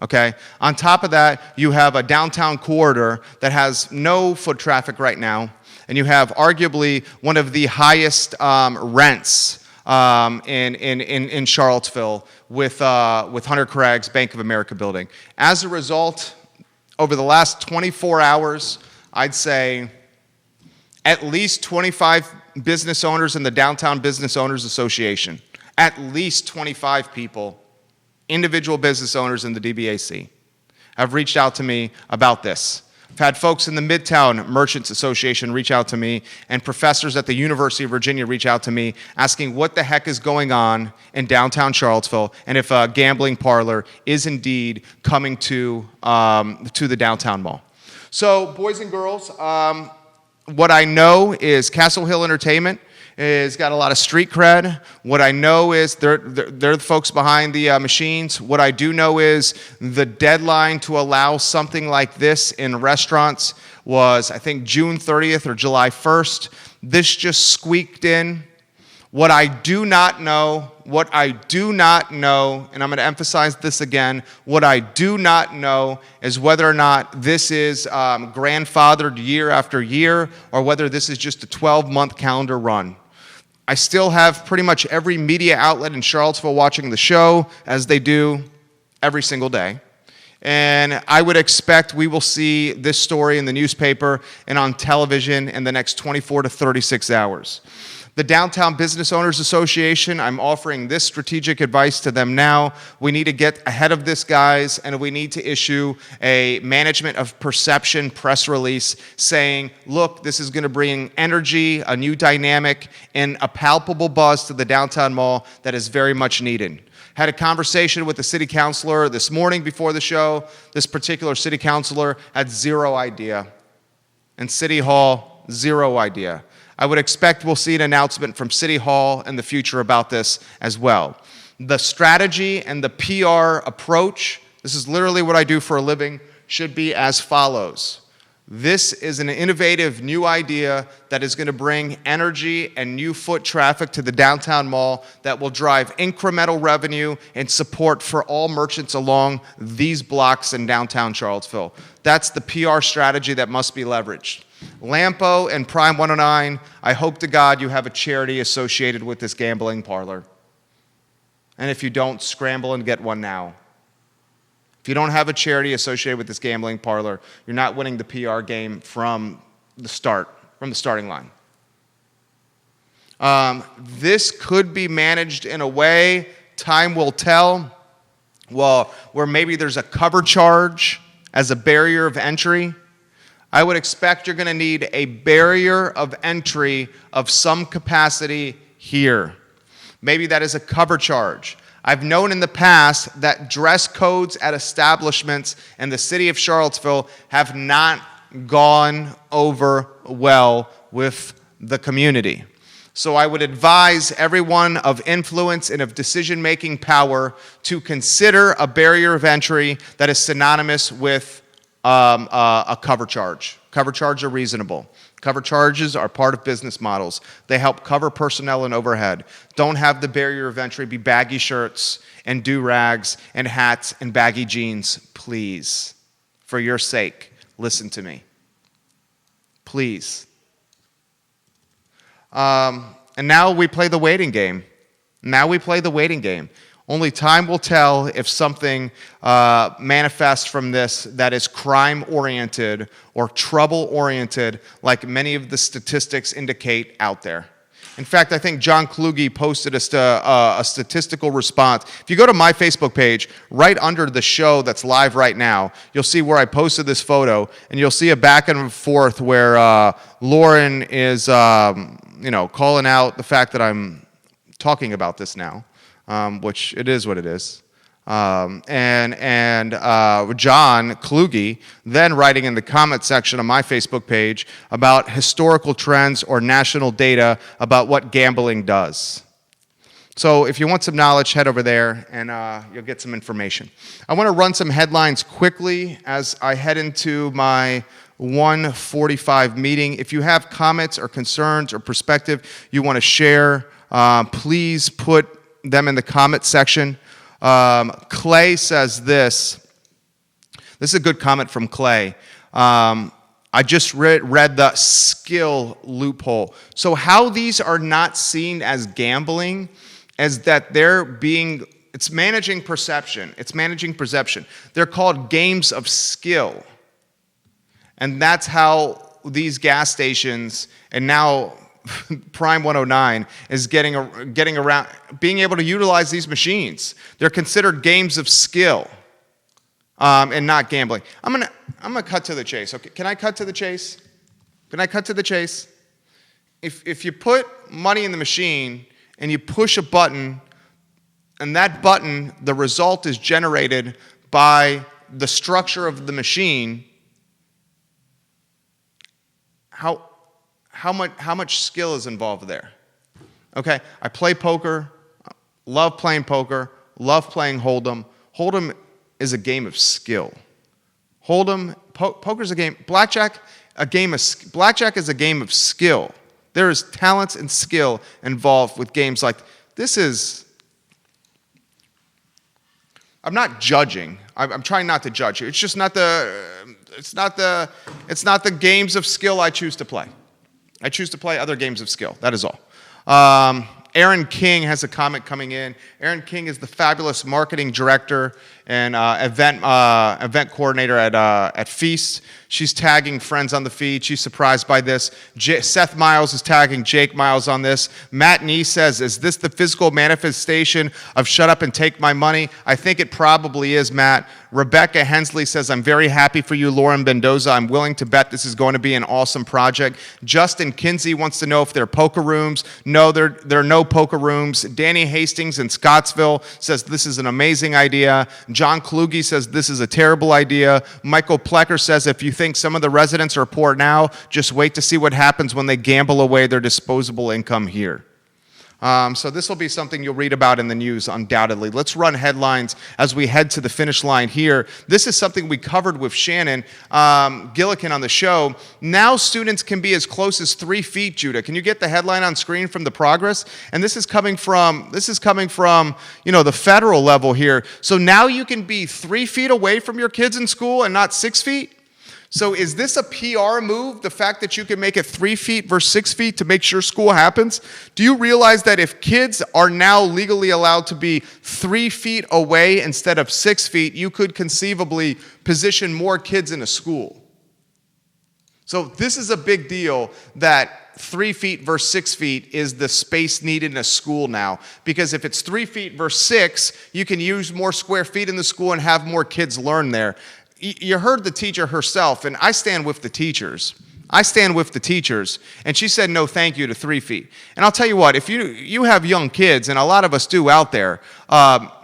Okay? On top of that, you have a downtown corridor that has no foot traffic right now, and you have arguably one of the highest rents in Charlottesville with Hunter Craig's Bank of America building. As a result, over the last 24 hours, I'd say at least 25 business owners in the Downtown Business Owners Association, at least 25 people, individual business owners in the DBAC, have reached out to me about this. I've had folks in the Midtown Merchants Association reach out to me, and professors at the University of Virginia reach out to me asking what the heck is going on in downtown Charlottesville and if a gambling parlor is indeed coming to the downtown mall. So, boys and girls, what I know is Castle Hill Entertainment has got a lot of street cred. What I know is they're the folks behind the machines. What I do know is the deadline to allow something like this in restaurants was, I think, June 30th or July 1st. This just squeaked in. What I do not know, and I'm going to emphasize this again, what I do not know is whether or not this is grandfathered year after year or whether this is just a 12-month calendar run. I still have pretty much every media outlet in Charlottesville watching the show, as they do every single day. And I would expect we will see this story in the newspaper and on television in the next 24 to 36 hours. The Downtown Business Owners Association, I'm offering this strategic advice to them now. We need to get ahead of this, guys, and we need to issue a management of perception press release saying, look, this is going to bring energy, a new dynamic, and a palpable buzz to the downtown mall that is very much needed. Had a conversation with the city councilor this morning before the show. This particular city councilor had zero idea. And City Hall, zero idea. I would expect we'll see an announcement from City Hall in the future about this as well. The strategy and the PR approach, this is literally what I do for a living, should be as follows. This is an innovative new idea that is going to bring energy and new foot traffic to the downtown mall that will drive incremental revenue and support for all merchants along these blocks in downtown Charlottesville. That's the PR strategy that must be leveraged. Lampo and Prime 109, I hope to God you have a charity associated with this gambling parlor. And if you don't, scramble and get one now. If you don't have a charity associated with this gambling parlor, you're not winning the PR game from the starting line. This could be managed in a way, time will tell, well, where maybe there's a cover charge as a barrier of entry. I would expect you're going to need a barrier of entry of some capacity here. Maybe that is a cover charge. I've known in the past that dress codes at establishments in the city of Charlottesville have not gone over well with the community. So I would advise everyone of influence and of decision-making power to consider a barrier of entry that is synonymous with a cover charge. Cover charges are reasonable. Cover charges are part of business models. They help cover personnel and overhead. Don't have the barrier of entry be baggy shirts and do-rags and hats and baggy jeans, please. For your sake, listen to me. Please. And now we play the waiting game. Only time will tell if something manifests from this that is crime-oriented or trouble-oriented, like many of the statistics indicate out there. In fact, I think John Kluge posted a statistical response. If you go to my Facebook page, right under the show that's live right now, you'll see where I posted this photo, and you'll see a back and forth where Lauren is calling out the fact that I'm talking about this now. Which it is what it is. John Kluge then writing in the comment section of my Facebook page about historical trends or national data about what gambling does. So if you want some knowledge, head over there and you'll get some information. I want to run some headlines quickly as I head into my 1:45 meeting. If you have comments or concerns or perspective you want to share, please put them in the comment section. Clay says this. This is a good comment from Clay. I just read the skill loophole. So how these are not seen as gambling is that it's managing perception. They're called games of skill. And that's how these gas stations and now Prime 109 is getting around being able to utilize these machines. They're considered games of skill and not gambling. I'm gonna cut to the chase. Okay, can I cut to the chase? If you put money in the machine and you push a button, and that button, the result is generated by the structure of the machine, how much skill is involved there? Okay, I play poker, love playing poker, love playing Hold'em. Hold'em is a game of skill. Poker's a game. Blackjack is a game of skill. There is talents and skill involved with games like this. I'm not judging. I'm trying not to judge you. It's just not the games of skill I choose to play. I choose to play other games of skill. That is all. Aaron King has a comment coming in. Aaron King is the fabulous marketing director and event coordinator at Feast. She's tagging friends on the feed. She's surprised by this. Seth Miles is tagging Jake Miles on this. Matt Nee says, is this the physical manifestation of shut up and take my money? I think it probably is, Matt. Rebecca Hensley says, I'm very happy for you, Lauren Mendoza. I'm willing to bet this is going to be an awesome project. Justin Kinsey wants to know if there are poker rooms. No, there are no poker rooms. Danny Hastings in Scottsville says this is an amazing idea. John Kluge says this is a terrible idea. Michael Plecker says if you think some of the residents are poor now, just wait to see what happens when they gamble away their disposable income here. So this will be something you'll read about in the news, undoubtedly. Let's run headlines as we head to the finish line here. This is something we covered with Shannon Gillikin on the show. Now students can be as close as 3 feet, Judah. Can you get the headline on screen from the progress? And this is coming from the federal level here. So now you can be 3 feet away from your kids in school and not 6 feet? So is this a PR move, the fact that you can make it 3 feet versus 6 feet to make sure school happens? Do you realize that if kids are now legally allowed to be 3 feet away instead of 6 feet, you could conceivably position more kids in a school? So this is a big deal that 3 feet versus 6 feet is the space needed in a school now. Because if it's 3 feet versus 6, you can use more square feet in the school and have more kids learn there. You heard the teacher herself, and I stand with the teachers. And she said no thank you to 3 feet. And I'll tell you what, if you have young kids, and a lot of us do out there,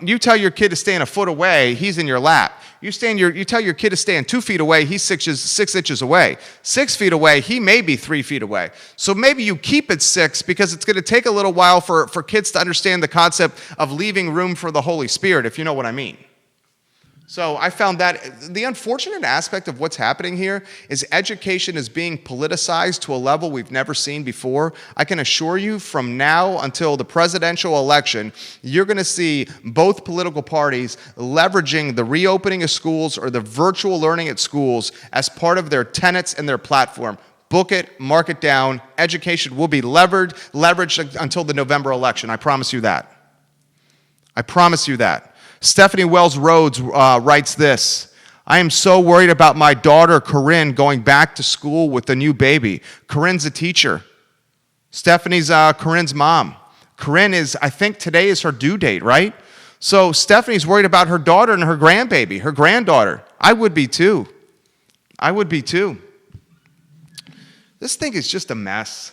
you tell your kid to stand a foot away, he's in your lap. You tell your kid to stand 2 feet away, he's 6 inches away. 6 feet away, he may be 3 feet away. So maybe you keep it 6 because it's going to take a little while for kids to understand the concept of leaving room for the Holy Spirit, if you know what I mean. So I found that the unfortunate aspect of what's happening here is education is being politicized to a level we've never seen before. I can assure you from now until the presidential election, you're going to see both political parties leveraging the reopening of schools or the virtual learning at schools as part of their tenets and their platform. Book it, mark it down. Education will be leveraged until the November election. I promise you that. Stephanie Wells Rhodes writes this. I am so worried about my daughter, Corinne, going back to school with a new baby. Corinne's a teacher. Stephanie's Corinne's mom. Corinne is, I think today is her due date, right? So Stephanie's worried about her daughter and her grandbaby, her granddaughter. I would be too. This thing is just a mess.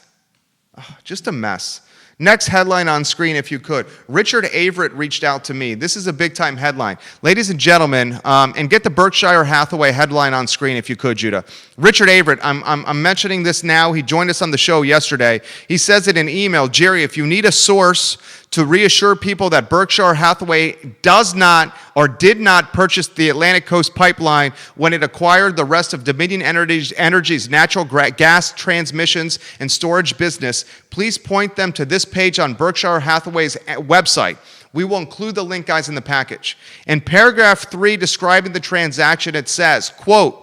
Just a mess. Next headline on screen, if you could. Richard Averett reached out to me. This is a big-time headline. Ladies and gentlemen, and get the Berkshire Hathaway headline on screen, if you could, Judah. Richard Averett, I'm mentioning this now. He joined us on the show yesterday. He says it in email, Jerry, if you need a source to reassure people that Berkshire Hathaway does not or did not purchase the Atlantic Coast Pipeline when it acquired the rest of Dominion Energy's natural gas transmissions and storage business, please point them to this page on Berkshire Hathaway's website. We will include the link, guys, in the package. In paragraph 3 describing the transaction, it says, quote,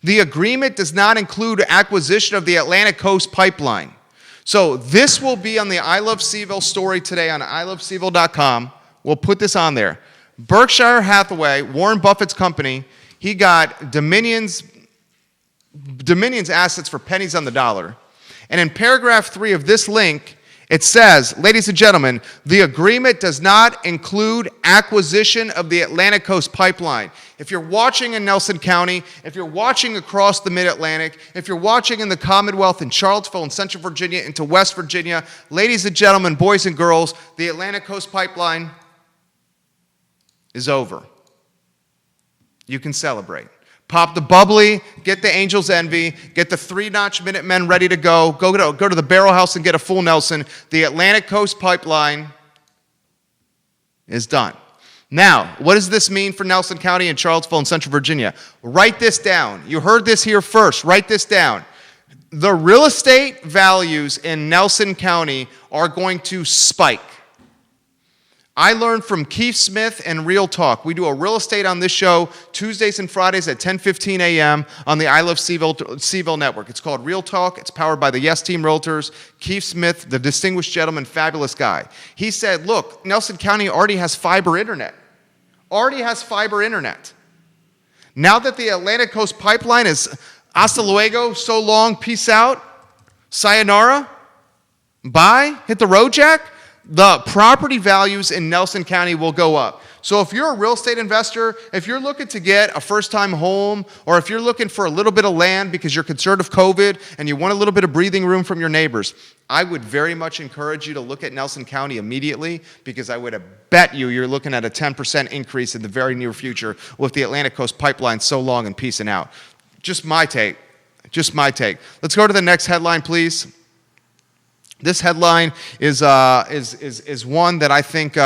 the agreement does not include acquisition of the Atlantic Coast Pipeline. So this will be on the I Love CVille story today on ilovecville.com. We'll put this on there. Berkshire Hathaway, Warren Buffett's company, he got Dominion's assets for pennies on the dollar. And in paragraph 3 of this link, it says, ladies and gentlemen, the agreement does not include acquisition of the Atlantic Coast Pipeline. If you're watching in Nelson County, if you're watching across the Mid-Atlantic, if you're watching in the Commonwealth in Charlottesville and Central Virginia into West Virginia, ladies and gentlemen, boys and girls, the Atlantic Coast Pipeline is over. You can celebrate. Pop the bubbly, get the Angel's Envy, get the 3-notch Minutemen ready to go. Go to the Barrel House and get a full Nelson. The Atlantic Coast Pipeline is done. Now, what does this mean for Nelson County and Charlottesville and Central Virginia? Write this down. You heard this here first. Write this down. The real estate values in Nelson County are going to spike. I learned from Keith Smith and Real Talk. We do a real estate on this show Tuesdays and Fridays at 10:15 a.m. on the I Love CVille Network. It's called Real Talk. It's powered by the Yes Team Realtors. Keith Smith, the distinguished gentleman, fabulous guy. He said, look, Nelson County already has fiber internet. Now that the Atlantic Coast Pipeline is hasta luego, so long, peace out, sayonara, bye, hit the road, Jack, the property values in Nelson County will go up. So if you're a real estate investor, if you're looking to get a first-time home, or if you're looking for a little bit of land because you're concerned of COVID and you want a little bit of breathing room from your neighbors, I would very much encourage you to look at Nelson County immediately, because I would bet you're looking at a 10% increase in the very near future with the Atlantic Coast Pipeline so long and peacing out. Just my take. Let's go to the next headline, please. This headline is one that I think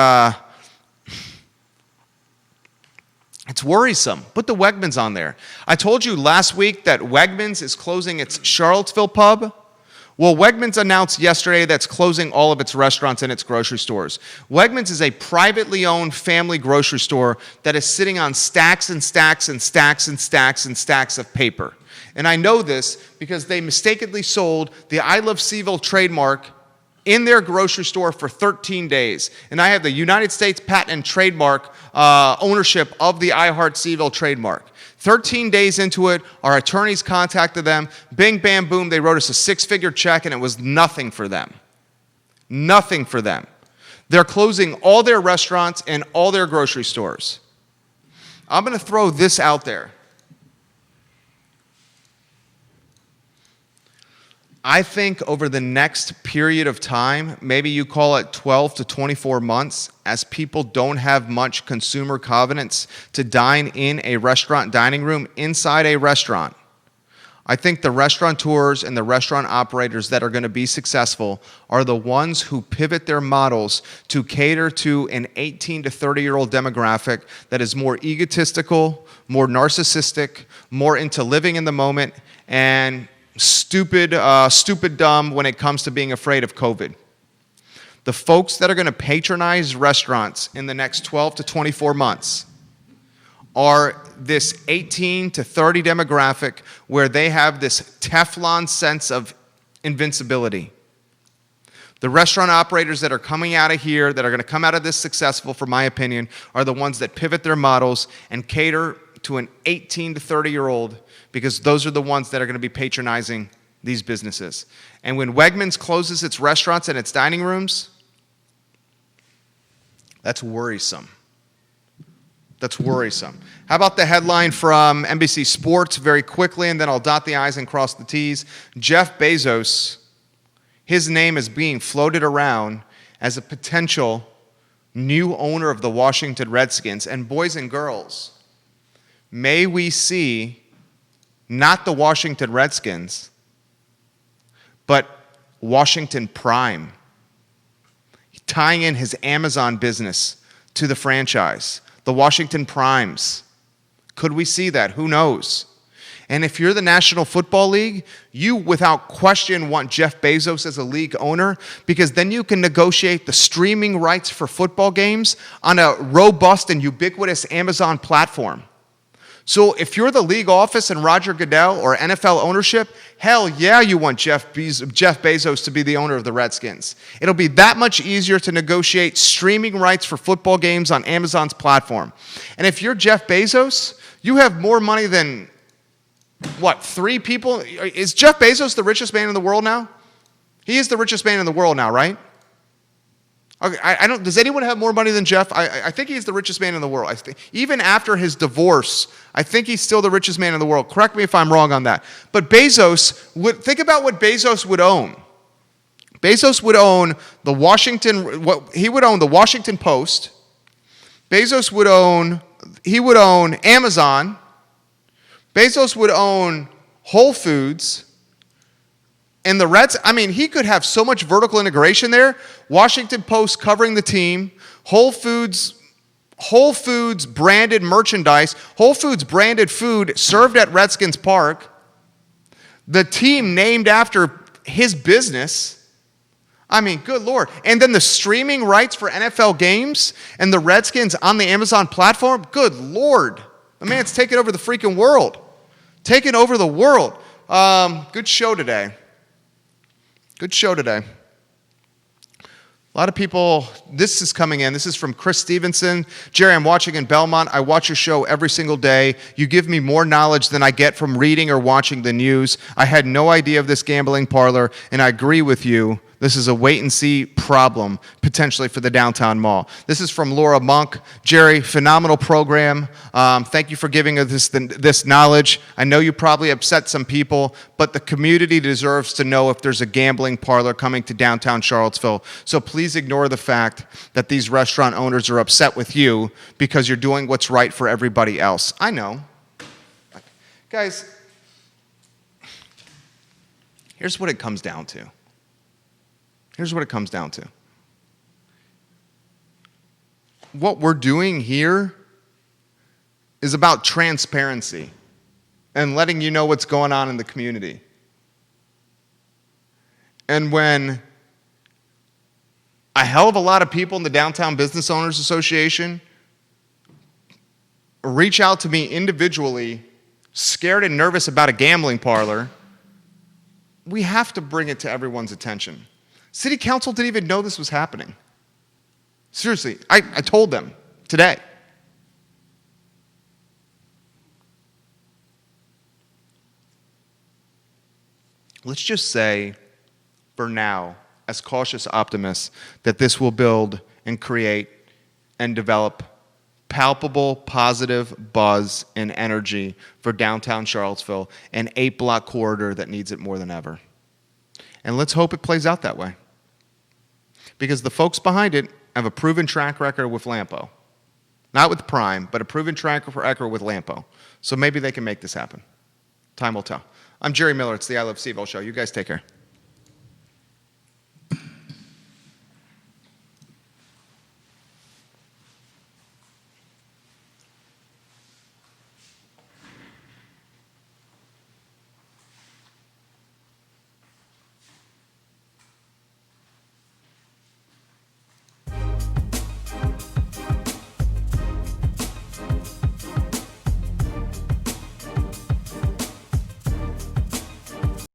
it's worrisome. Put the Wegmans on there. I told you last week that Wegmans is closing its Charlottesville pub. Well, Wegmans announced yesterday that's closing all of its restaurants and its grocery stores. Wegmans is a privately owned family grocery store that is sitting on stacks and stacks and stacks and stacks and stacks of paper. And I know this because they mistakenly sold the I Love CVille trademark in their grocery store for 13 days. And I have the United States Patent and Trademark ownership of the I Heart CVille trademark. 13 days into it, our attorneys contacted them. Bing, bam, boom, they wrote us a 6-figure check, and it was nothing for them. Nothing for them. They're closing all their restaurants and all their grocery stores. I'm going to throw this out there. I think over the next period of time, maybe you call it 12 to 24 months, as people don't have much consumer confidence to dine in a restaurant dining room inside a restaurant, I think the restaurateurs and the restaurant operators that are going to be successful are the ones who pivot their models to cater to an 18 to 30-year-old demographic that is more egotistical, more narcissistic, more into living in the moment, and stupid dumb when it comes to being afraid of COVID. The folks that are going to patronize restaurants in the next 12 to 24 months are this 18 to 30 demographic where they have this Teflon sense of invincibility. The restaurant operators that are coming out of here, that are going to come out of this successful, for my opinion, are the ones that pivot their models and cater to an 18 to 30-year-old, because those are the ones that are going to be patronizing these businesses. And when Wegmans closes its restaurants and its dining rooms, that's worrisome. That's worrisome. How about the headline from NBC Sports very quickly, and then I'll dot the I's and cross the T's. Jeff Bezos, his name is being floated around as a potential new owner of the Washington Redskins. And boys and girls, may we see not the Washington Redskins, but Washington Prime, tying in his Amazon business to the franchise. The Washington Primes. Could we see that? Who knows? And if you're the National Football League, you without question want Jeff Bezos as a league owner, because then you can negotiate the streaming rights for football games on a robust and ubiquitous Amazon platform. So if you're the league office and Roger Goodell or NFL ownership, hell yeah, you want Jeff Bezos to be the owner of the Redskins. It'll be that much easier to negotiate streaming rights for football games on Amazon's platform. And if you're Jeff Bezos, you have more money than, 3 people? Is Jeff Bezos the richest man in the world now? He is the richest man in the world now, right? Okay, I don't. Does anyone have more money than Jeff? I think he's the richest man in the world. Even after his divorce, I think he's still the richest man in the world. Correct me if I'm wrong on that. But think about what Bezos would own. Bezos would own the Washington Post. Bezos would own Amazon. Bezos would own Whole Foods. And the Reds, he could have so much vertical integration there. Washington Post covering the team, Whole Foods branded merchandise, Whole Foods branded food served at Redskins Park, the team named after his business. I mean, good Lord. And then the streaming rights for NFL games and the Redskins on the Amazon platform, good Lord. The man's taking over the freaking world. Taking over the world. Good show today. Good show today. A lot of people, this is coming in. This is from Chris Stevenson. Jerry, I'm watching in Belmont. I watch your show every single day. You give me more knowledge than I get from reading or watching the news. I had no idea of this gambling parlor, and I agree with you. This is a wait-and-see problem, potentially, for the downtown mall. This is from Laura Monk. Jerry, phenomenal program. Thank you for giving us this knowledge. I know you probably upset some people, but the community deserves to know if there's a gambling parlor coming to downtown Charlottesville. So please ignore the fact that these restaurant owners are upset with you because you're doing what's right for everybody else. I know. Guys, here's what it comes down to. Here's what it comes down to. What we're doing here is about transparency and letting you know what's going on in the community. And when a hell of a lot of people in the Downtown Business Owners Association reach out to me individually, scared and nervous about a gambling parlor, we have to bring it to everyone's attention. City Council didn't even know this was happening. Seriously, I told them today. Let's just say, for now, as cautious optimists, that this will build and create and develop palpable, positive buzz and energy for downtown Charlottesville, an 8-block corridor that needs it more than ever. And let's hope it plays out that way. Because the folks behind it have a proven track record with Lampo. Not with Prime, but a proven track record with Lampo. So maybe they can make this happen. Time will tell. I'm Jerry Miller. It's the I Love CVille Show. You guys take care.